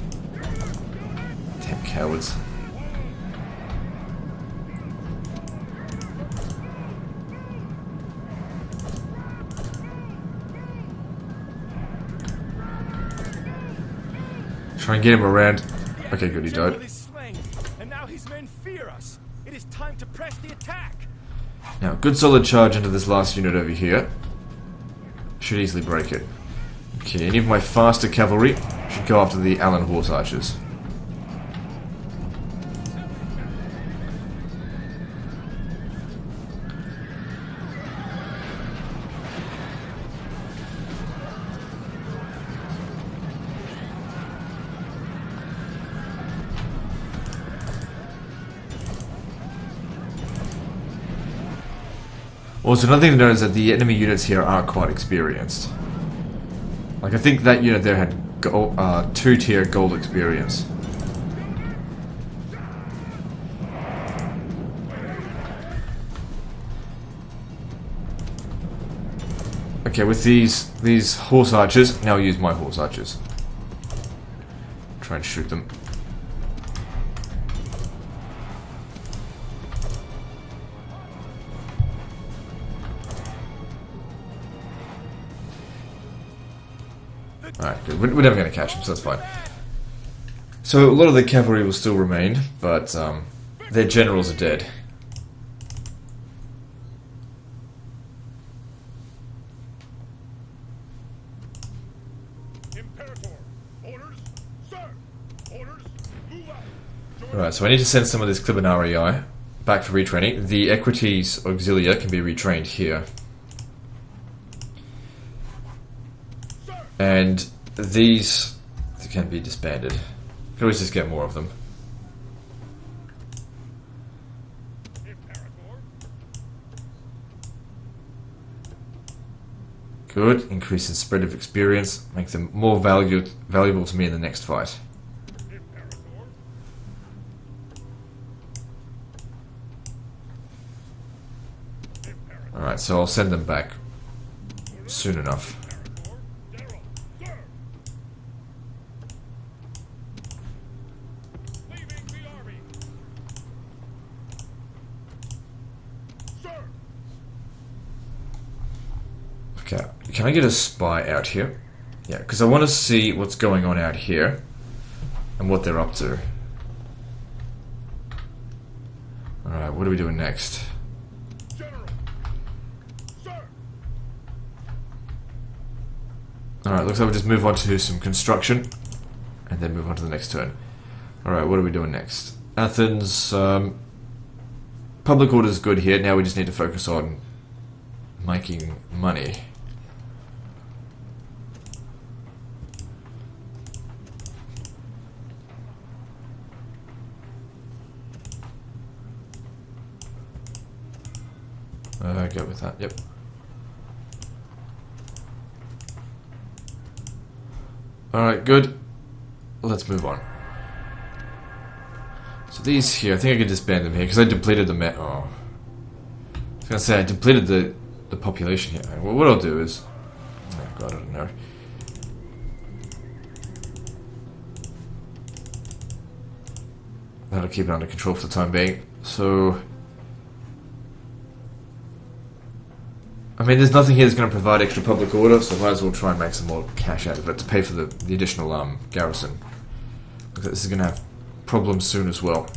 Damn cowards. Try and get him around. Okay, good, he died. And now his men fear us. It is time to press the attack. Now, good solid charge into this last unit over here. Should easily break it. Okay, any of my faster cavalry should go after the Allen horse archers. Also, another thing to note is that the enemy units here are quite experienced. Like, I think that unit there had 2-tier gold experience. Okay, with these horse archers, now I'll use my horse archers. Try and shoot them. Alright, good. We're never going to catch them, so that's fine. So, a lot of the cavalry will still remain, but their generals are dead. Imperator, orders, sir, orders, move out. Alright, so I need to send some of this Clibanarii back for retraining. The Equites Auxilia can be retrained here. And these can be disbanded. Can always just get more of them. Good. Increase in spread of experience. Make them more valuable to me in the next fight. Alright, so I'll send them back soon enough. Okay, can I get a spy out here? Yeah, because I want to see what's going on out here and what they're up to. Alright, what are we doing next? Alright, looks like we'll just move on to some construction and then move on to the next turn. Alright, what are we doing next? Athens, public order is good here. Now we just need to focus on making money. Go with that, yep. Alright, good. Let's move on. So these here, I think I could disband them here, because I depleted the was gonna say I depleted the population here. Well, what I'll do is, oh god, I don't know. That'll keep it under control for the time being. So, I mean, there's nothing here that's going to provide extra public order, so I might as well try and make some more cash out of it to pay for the additional garrison. Because this is going to have problems soon as well.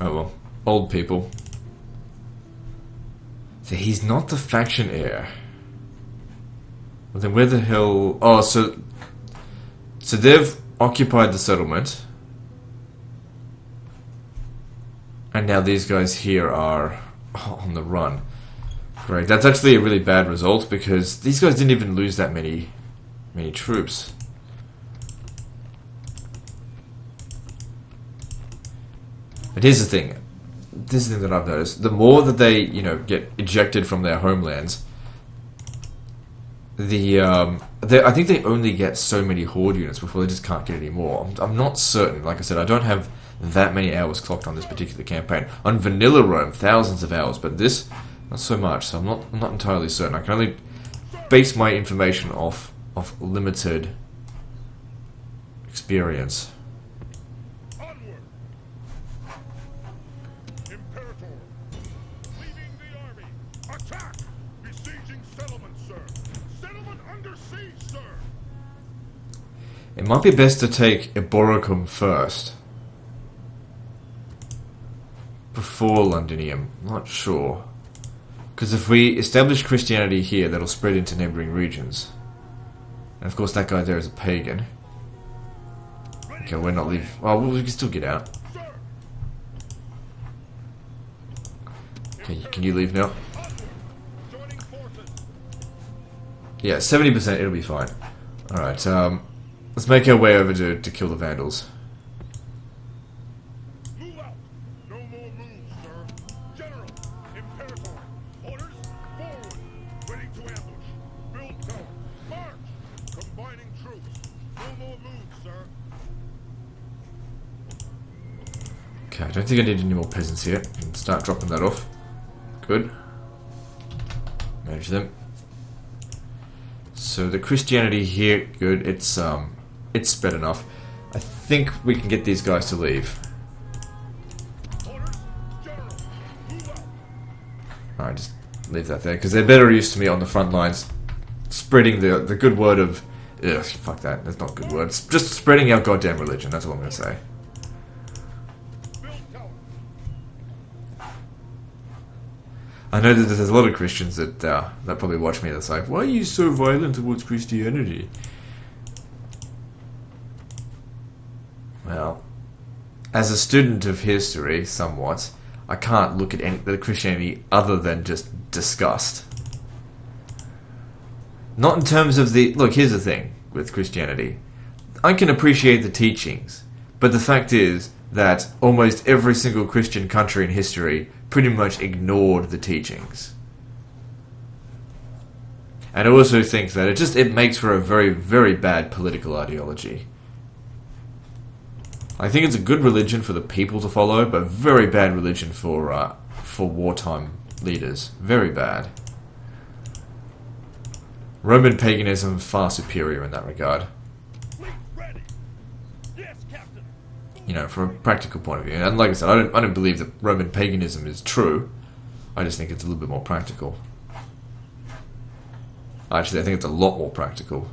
Oh well, old people. So he's not the faction heir. Well then where the hell... Oh, so they've occupied the settlement. And now these guys here are on the run. Great, that's actually a really bad result because these guys didn't even lose that many troops. But here's the thing. This is the thing that I've noticed. The more that they, you know, get ejected from their homelands, I think they only get so many horde units before they just can't get any more. I'm not certain. Like I said, I don't have that many hours clocked on this particular campaign. On vanilla Rome, thousands of hours, but this, not so much. So I'm not entirely certain. I can only base my information off limited experience. It might be best to take Eboracum first. Before Londinium. Not sure. Because if we establish Christianity here, that'll spread into neighbouring regions. And of course that guy there is a pagan. Okay, we're not leaving. Oh, well, we can still get out. Okay, can you leave now? Yeah, 70%, it'll be fine. Alright, let's make our way over to kill the Vandals. Move out. No more moves, sir. General, Imperator. Orders, forward. Ready to ambush. Build tower. March. Combining troops. No more moves, sir. Okay, I don't think I need any more peasants here. I can start dropping that off. Good. Manage them. So the Christianity here, good. It's spread enough. I think we can get these guys to leave. Alright, just leave that there, because they're better used to me on the front lines, spreading the good word of... Ugh, fuck that, that's not good words. Just spreading our goddamn religion, that's all I'm going to say. I know that there's a lot of Christians that probably watch me that's like, why are you so violent towards Christianity? Well, as a student of history, somewhat, I can't look at the Christianity other than just disgust. Not in terms of the... Look, here's the thing with Christianity. I can appreciate the teachings, but the fact is that almost every single Christian country in history pretty much ignored the teachings. And I also think that it makes for a very, very bad political ideology. I think it's a good religion for the people to follow, but very bad religion for wartime leaders. Very bad. Roman paganism far superior in that regard. You know, from a practical point of view. And like I said, I don't believe that Roman paganism is true. I just think it's a little bit more practical. Actually, I think it's a lot more practical.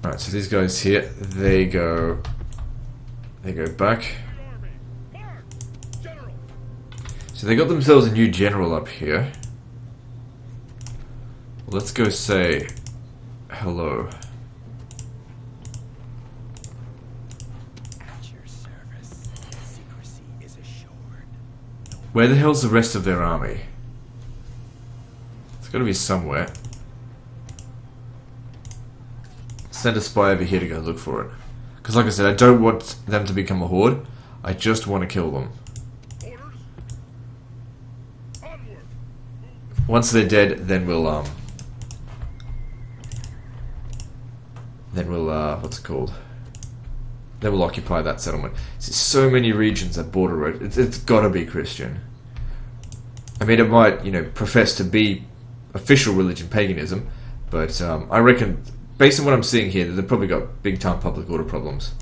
Alright, so these guys here, they go back. So they got themselves a new general up here. Let's go say hello. Where the hell's the rest of their army? It's got to be somewhere. Send a spy over here to go look for it. Because like I said, I don't want them to become a horde. I just want to kill them. Once they're dead, then we'll what's it called? Then we'll occupy that settlement. There's so many regions that border it. It's got to be Christian. I mean, it might, profess to be official religion paganism, but I reckon, based on what I'm seeing here, that they've probably got big-time public order problems.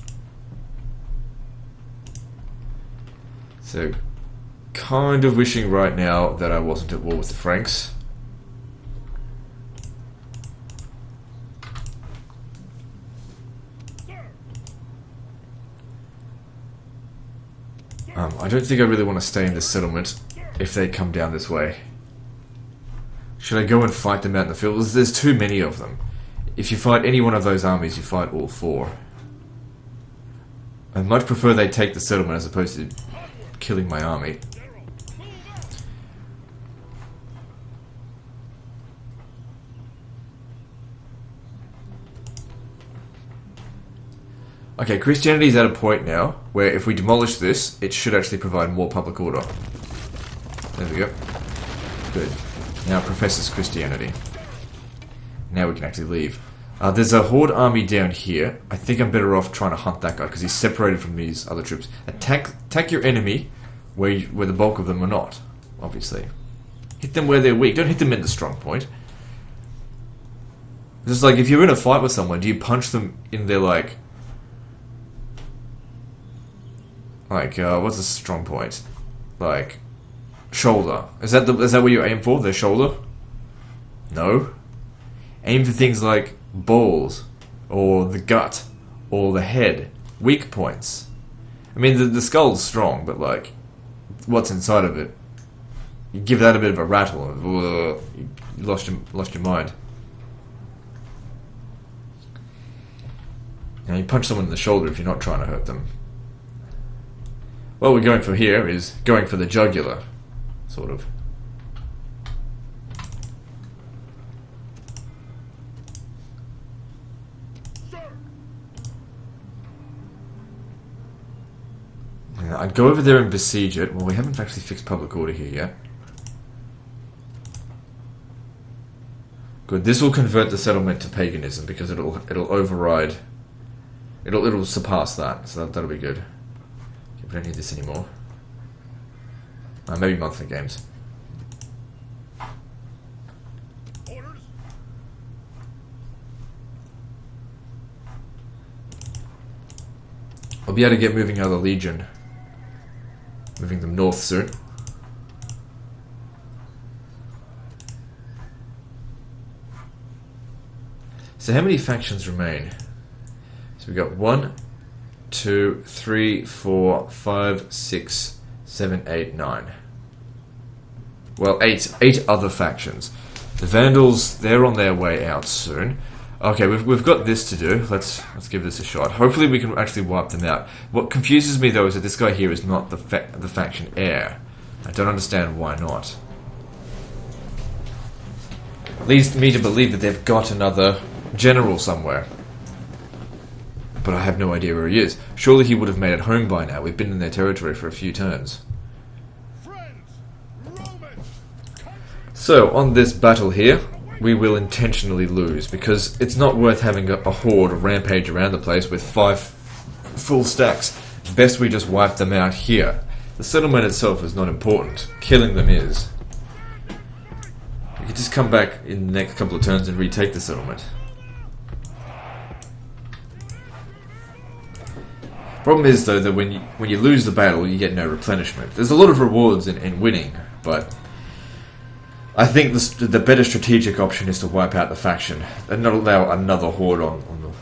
So, kind of wishing right now that I wasn't at war with the Franks. I don't think I really want to stay in this settlement if they come down this way. Should I go and fight them out in the field? There's too many of them. If you fight any one of those armies, you fight all four. I much prefer they take the settlement as opposed to killing my army. Okay, Christianity is at a point now where if we demolish this, it should actually provide more public order. There we go. Good. Now it professes Christianity. Now we can actually leave. There's a horde army down here. I think I'm better off trying to hunt that guy because he's separated from these other troops. Attack your enemy where the bulk of them are not, obviously. Hit them where they're weak. Don't hit them in the strong point. It's just like if you're in a fight with someone, do you punch them in their what's a strong point? Like shoulder. Is that what you aim for? Their shoulder? No. Aim for things like balls, or the gut, or the head. Weak points. I mean, the skull's strong, but what's inside of it? You give that a bit of a rattle, you lost your mind. Now you punch someone in the shoulder if you're not trying to hurt them. What we're going for here is going for the jugular, sort of. I'd go over there and besiege it. Well, we haven't actually fixed public order here yet. Good. This will convert the settlement to paganism because it'll override. It'll surpass that. So that'll be good. Okay, we don't need this anymore. Maybe monthly games. Orders. I'll be able to get moving out of the Legion. Moving them north soon. So how many factions remain? So we've got 1, 2, 3, 4, 5, 6, 7, 8, 9. Well, 8 other factions. The Vandals, they're on their way out soon. Okay, we've got this to do. Let's give this a shot. Hopefully we can actually wipe them out. What confuses me though is that this guy here is not the faction heir. I don't understand why not. Leads me to believe that they've got another general somewhere. But I have no idea where he is. Surely he would have made it home by now. We've been in their territory for a few turns. Friends, Romans, So, on this battle here, we will intentionally lose, because it's not worth having a horde rampage around the place with 5 full stacks. Best we just wipe them out here. The settlement itself is not important. Killing them is. We could just come back in the next couple of turns and retake the settlement. Problem is, though, that when you lose the battle, you get no replenishment. There's a lot of rewards in winning, but I think the better strategic option is to wipe out the faction and not allow another horde on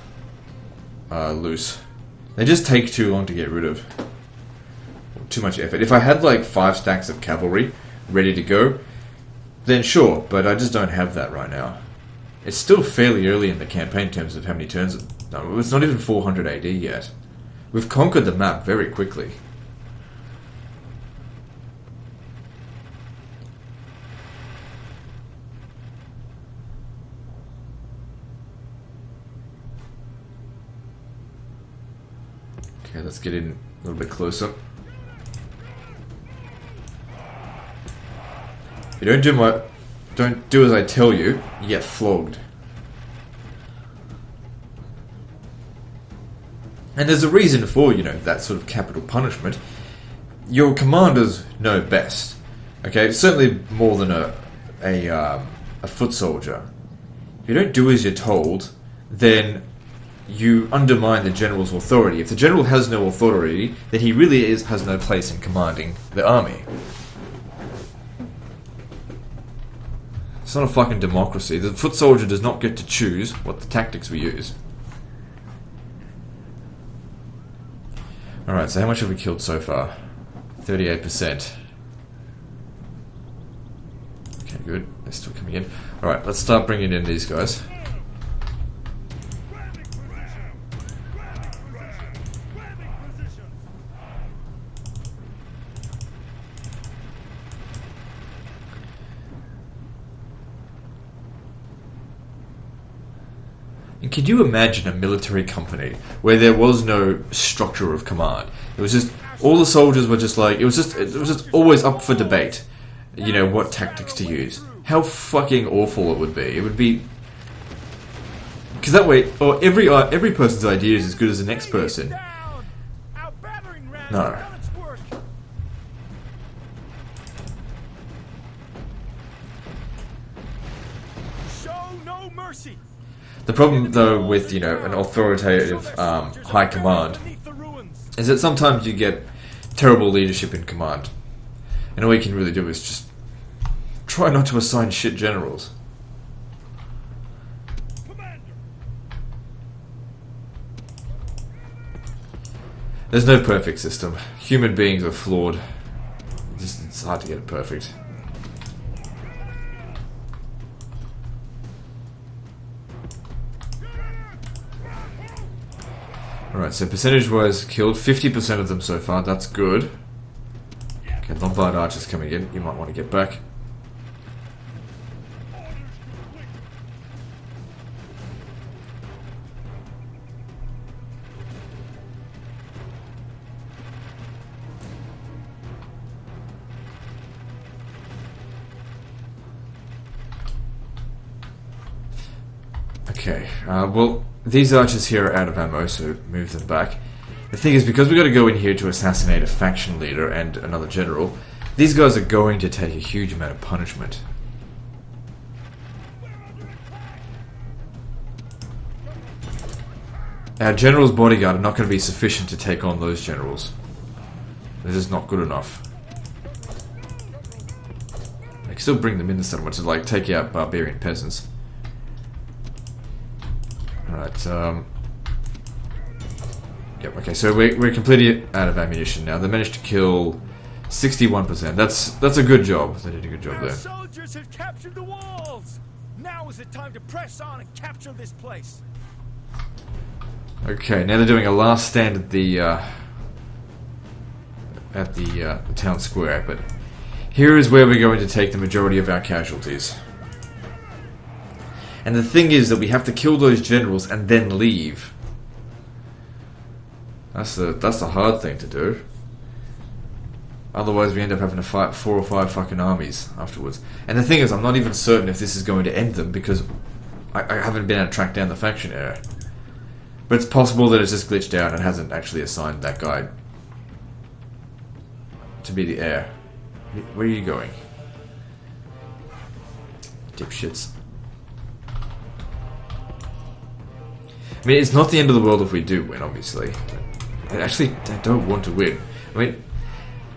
the loose. They just take too long to get rid of. Too much effort. If I had 5 stacks of cavalry ready to go, then sure, but I just don't have that right now. It's still fairly early in the campaign in terms of how many turns. No, it's not even 400 AD yet. We've conquered the map very quickly. Okay, let's get in a little bit closer. If you don't do don't do as I tell you, you get flogged. And there's a reason for, you know, that sort of capital punishment. Your commanders know best. Okay, certainly more than a foot soldier. If you don't do as you're told, then you undermine the general's authority. If the general has no authority, then he really has no place in commanding the army. It's not a fucking democracy. The foot soldier does not get to choose what the tactics we use. Alright, so how much have we killed so far? 38%. Okay, good. They're still coming in. Alright, let's start bringing in these guys. And could you imagine a military company where there was no structure of command? It was just all the soldiers were just like it was just always up for debate. You know what tactics to use. How fucking awful it would be. It would be because that way, or every person's idea is as good as the next person. No. Show no mercy. The problem, though, with, you know, an authoritative high command is that sometimes you get terrible leadership in command. And all you can really do is just try not to assign shit generals. There's no perfect system. Human beings are flawed. It's hard to get it perfect. Alright, so percentage-wise killed 50% of them so far, that's good. Okay, Lombard archers coming in, you might want to get back. Okay, well, these archers here are out of ammo, so move them back. The thing is, because we've got to go in here to assassinate a faction leader and another general, these guys are going to take a huge amount of punishment. Our general's bodyguard are not going to be sufficient to take on those generals. This is not good enough. I can still bring them in the settlement to, like, take out barbarian peasants. Alright, yep, okay, so we're completely out of ammunition now. They managed to kill 61%. That's a good job. They did a good job there. Our soldiers have captured the walls! Now is the time to press on and capture this place. Okay, now they're doing a last stand at the town square, but here is where we're going to take the majority of our casualties. And the thing is that we have to kill those generals and then leave. That's the hard thing to do. Otherwise we end up having to fight 4 or 5 fucking armies afterwards. And the thing is, I'm not even certain if this is going to end them because I haven't been able to track down the faction error. But it's possible that it's just glitched out and hasn't actually assigned that guy to be the heir. Where are you going? Dipshits. I mean, it's not the end of the world if we do win, obviously. But I don't want to win. I mean,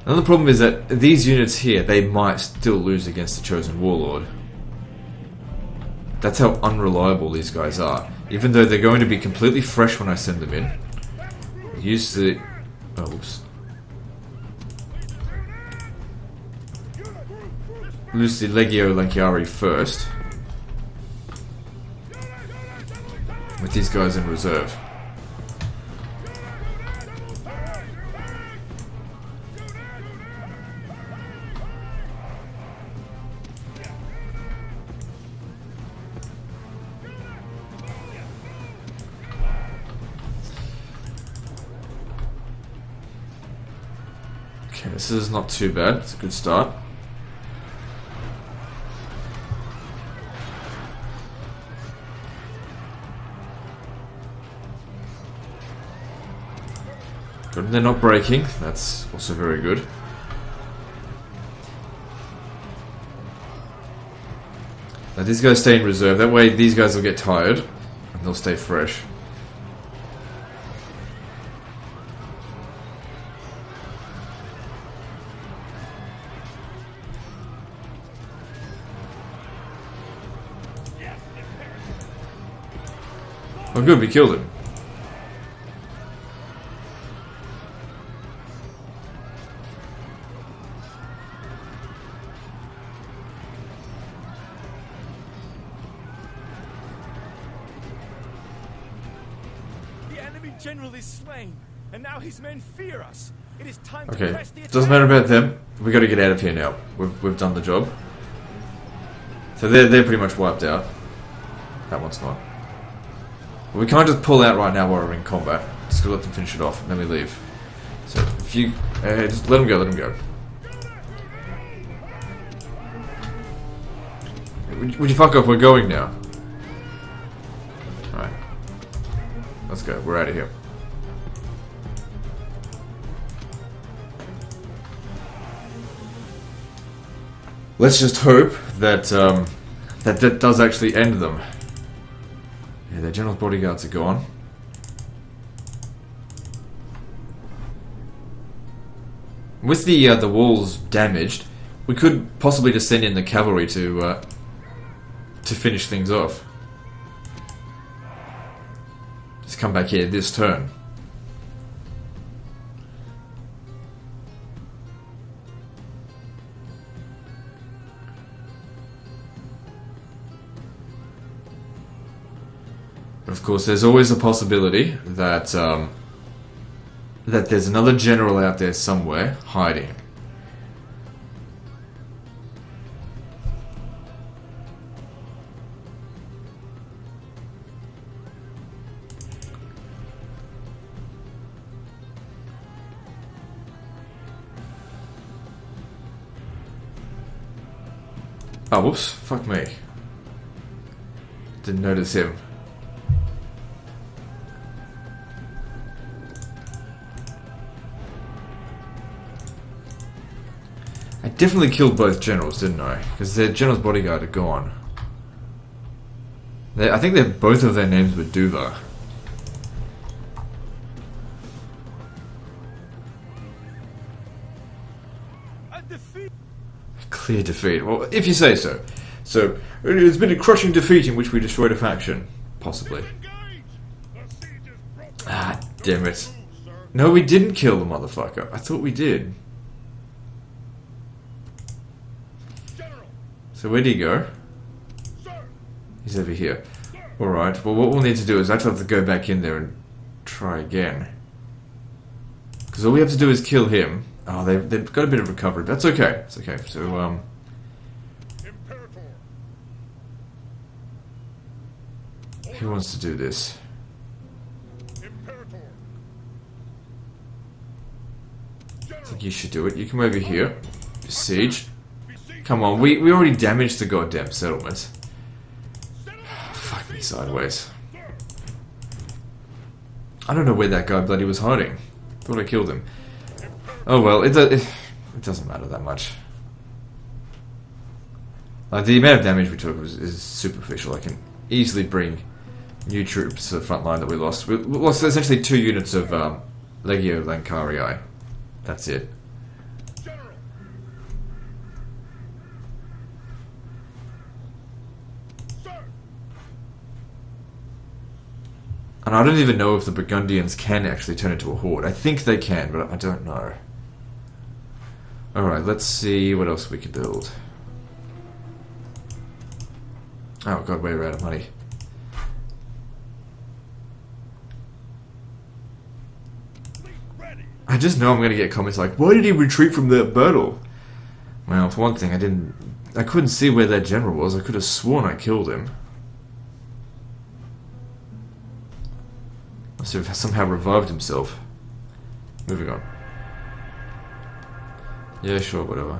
another problem is that these units here, they might still lose against the Chosen Warlord. That's how unreliable these guys are. Even though they're going to be completely fresh when I send them in. Use the... Oh, oops. Use the Legio Lanciari first. With these guys in reserve. Okay, this is not too bad. It's a good start. Good, they're not breaking. That's also very good. Now these guys stay in reserve. That way these guys will get tired and they'll stay fresh. Oh good, we killed him. The enemy general is slain, and now his men fear us. It is time to Okay, press the attack. doesn't matter about them. We got to get out of here now. We've done the job. So they're pretty much wiped out. That one's not. But we can't just pull out right now while we're in combat. Just gotta let them finish it off, and then we leave. So if you just let them go, let them go. Would you fuck off? We're going now. Alright. Let's go. We're out of here. Let's just hope that that does actually end them. Yeah, their general's bodyguards are gone. With the walls damaged, we could possibly just send in the cavalry to finish things off. Just come back here this turn. Of course, there's always a possibility that that there's another general out there somewhere hiding. Oh, whoops! Fuck me. Didn't notice him. I definitely killed both generals, didn't I? Because their general's bodyguard are gone. I think both of their names were Duva. A defeat. Clear defeat. Well, if you say so. So, it's been a crushing defeat in which we destroyed a faction. Possibly. Ah, damn it. No, we didn't kill the motherfucker. I thought we did. So where did he go? He's over here. Alright, well what we'll need to do is actually have to go back in there and try again. Because all we have to do is kill him. Oh, they've got a bit of recovery. That's okay. It's okay. So, who wants to do this? I think you should do it. You come over here. Siege. Come on, we already damaged the goddamn settlement. Fuck me sideways. I don't know where that guy bloody was hiding. Thought I killed him. Oh well, it doesn't matter that much. The amount of damage we took is superficial. I can easily bring new troops to the front line that we lost. We lost essentially 2 units of Legio Lancarii. That's it. And I don't even know if the Burgundians can actually turn into a horde. I think they can, but I don't know. Alright, let's see what else we can build. Oh god, we're out of money. I just know I'm going to get comments like, why did he retreat from that battle? Well, for one thing, I couldn't see where that general was. I could have sworn I killed him. Must have somehow revived himself. Moving on. Yeah, sure, whatever.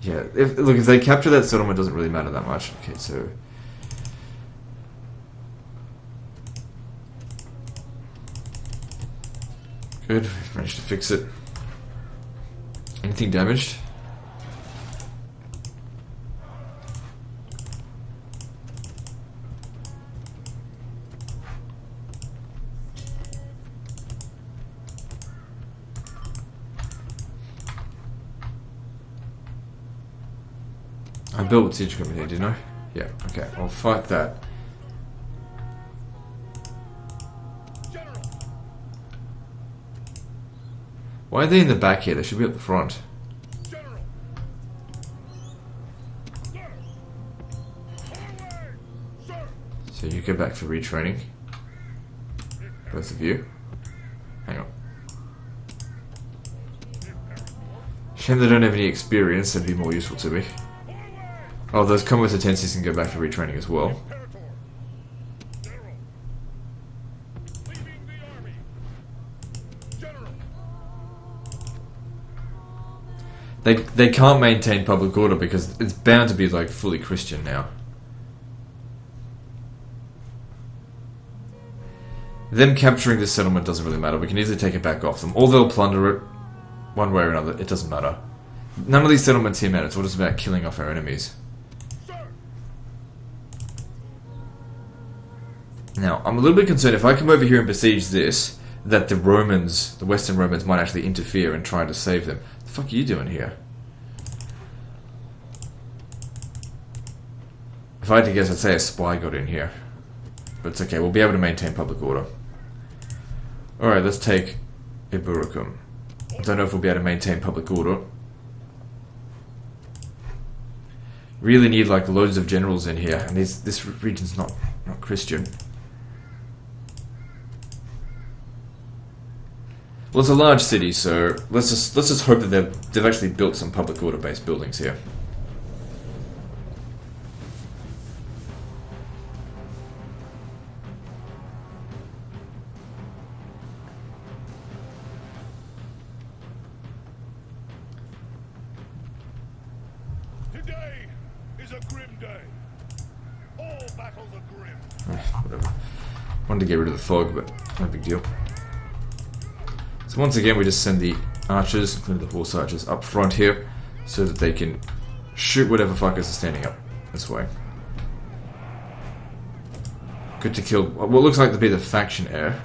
Yeah, if they capture that settlement, it doesn't really matter that much. Okay, so... Good, we've managed to fix it. Anything damaged? I built siege equipment here, didn't I? Yeah, okay, I'll fight that. Why are they in the back here? They should be up the front. So you go back for retraining. Both of you. Hang on. Shame they don't have any experience, that'd be more useful to me. Oh, those competencies can go back for retraining as well. They can't maintain public order because it's bound to be like fully Christian now. Them capturing this settlement doesn't really matter. We can easily take it back off them. Or they'll plunder it one way or another. It doesn't matter. None of these settlements here matter. It's all just about killing off our enemies. Now, I'm a little bit concerned if I come over here and besiege this, that the Romans, the Western Romans, might actually interfere and try to save them. What the fuck are you doing here? If I had to guess, I'd say a spy got in here. But it's okay, we'll be able to maintain public order. Alright, let's take Ibericum. I don't know if we'll be able to maintain public order. Really need like loads of generals in here, and this region's not Christian. Well, it's a large city, so let's just hope that they've actually built some public order based buildings here. Today is a grim day. All battles are grim. Whatever. Wanted to get rid of the fog, but no big deal. So once again, we just send the archers, including the horse archers, up front here, so that they can shoot whatever fuckers are standing up this way. Good to kill what looks like to be the faction heir.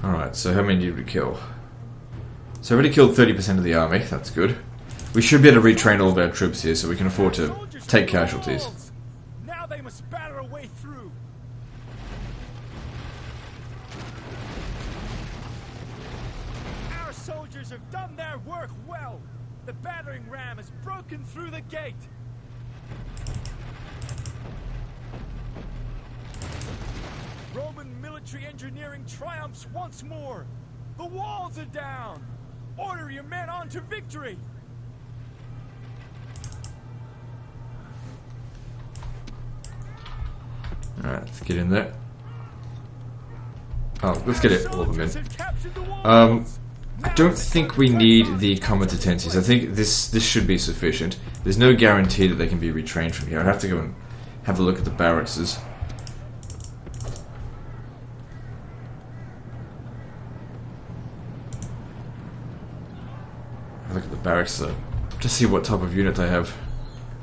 Alright, so how many did we kill? So I already killed 30% of the army, that's good. We should be able to retrain all of our troops here so we can afford to take casualties. Now they must batter a way through. Our soldiers have done their work well. The battering ram has broken through the gate. Roman military engineering triumphs once more. The walls are down. Order your men on to victory. Alright, let's get in there. Oh, let's get it, all of them in. I don't think we need the competencies. I think this should be sufficient. There's no guarantee that they can be retrained from here. I'd have to go and have a look at the barracks. Look at the barracks to see what type of unit they have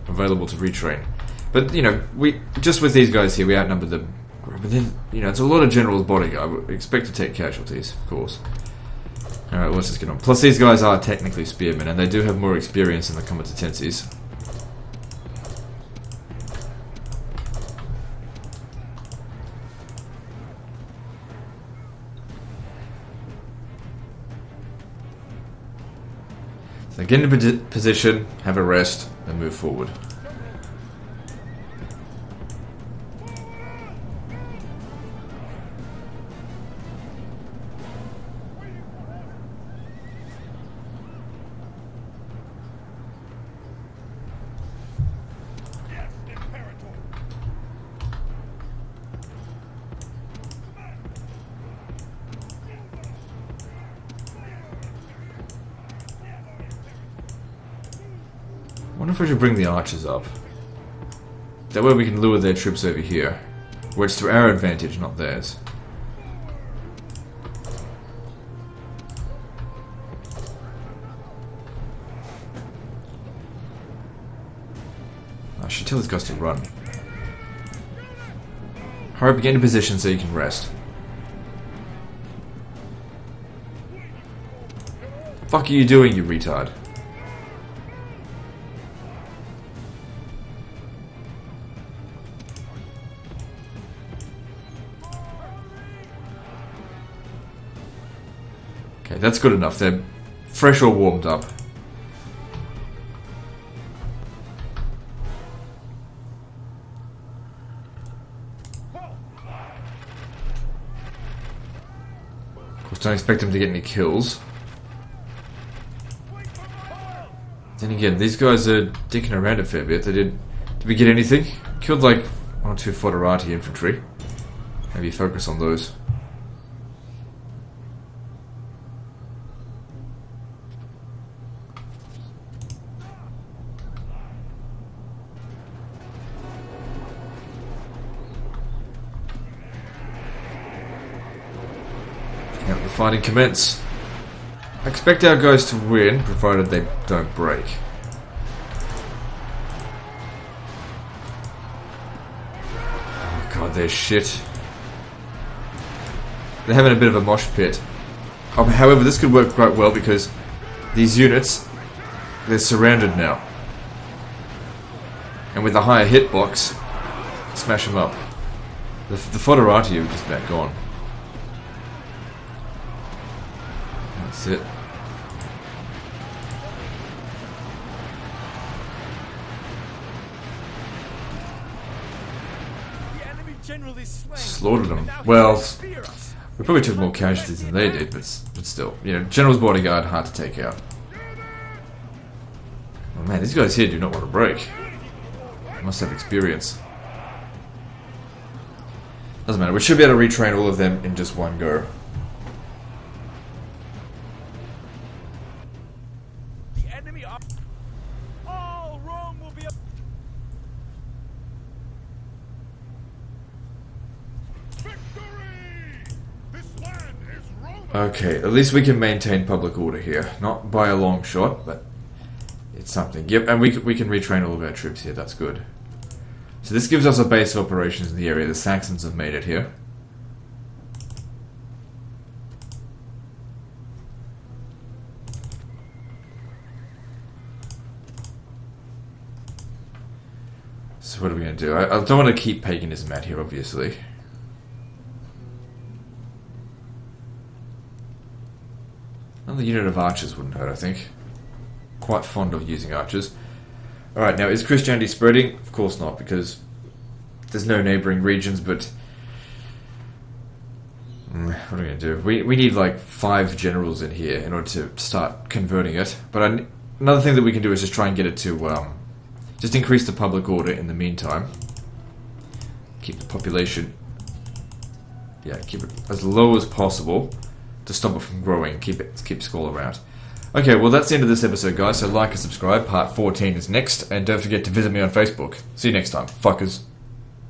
available to retrain. But you know, we just with these guys here, we outnumber them. But then you know, it's a lot of generals' bodyguard. We expect to take casualties, of course. All right, let's just get on. Plus, these guys are technically spearmen, and they do have more experience in the competencies. So get into position, have a rest, and move forward. wonder if I should bring the archers up. That way we can lure their troops over here. Where it's to our advantage, not theirs. I should tell these guys to run. Hurry up, get into position so you can rest. The fuck are you doing, you retard? Okay, that's good enough. They're fresh or warmed up. Of course, don't expect them to get any kills. Then again, these guys are dicking around a fair bit. Did we get anything? Killed like 1 or 2 foederati infantry. Maybe focus on those. Yep, the fighting commence. I expect our guys to win, provided they don't break. Oh god, they're shit. They're having a bit of a mosh pit. Oh, however, this could work quite well because these units, they're surrounded now. And with a higher hitbox, smash them up. The foederati are just about gone. That's it. Slaughtered them. Well, we probably took more casualties than they did, but still, you know, General's bodyguard, hard to take out. Oh man, these guys here do not want to break. They must have experience. Doesn't matter, we should be able to retrain all of them in just one go. Okay, at least we can maintain public order here. Not by a long shot, but it's something. Yep, and we can retrain all of our troops here, that's good. So this gives us a base of operations in the area. The Saxons have made it here. So what are we going to do? I don't want to keep paganism out here, obviously. Another unit of archers wouldn't hurt, I think. Quite fond of using archers. Alright, now is Christianity spreading? Of course not, because there's no neighbouring regions, but... what are we going to do? We need like 5 generals in here in order to start converting it. But another thing that we can do is just try and get it to... just increase the public order in the meantime. Keep the population... yeah, keep it as low as possible. To stop it from growing, keep skull around. Okay, well that's the end of this episode, guys, so like and subscribe. Part 14 is next, and don't forget to visit me on Facebook. See you next time, fuckers.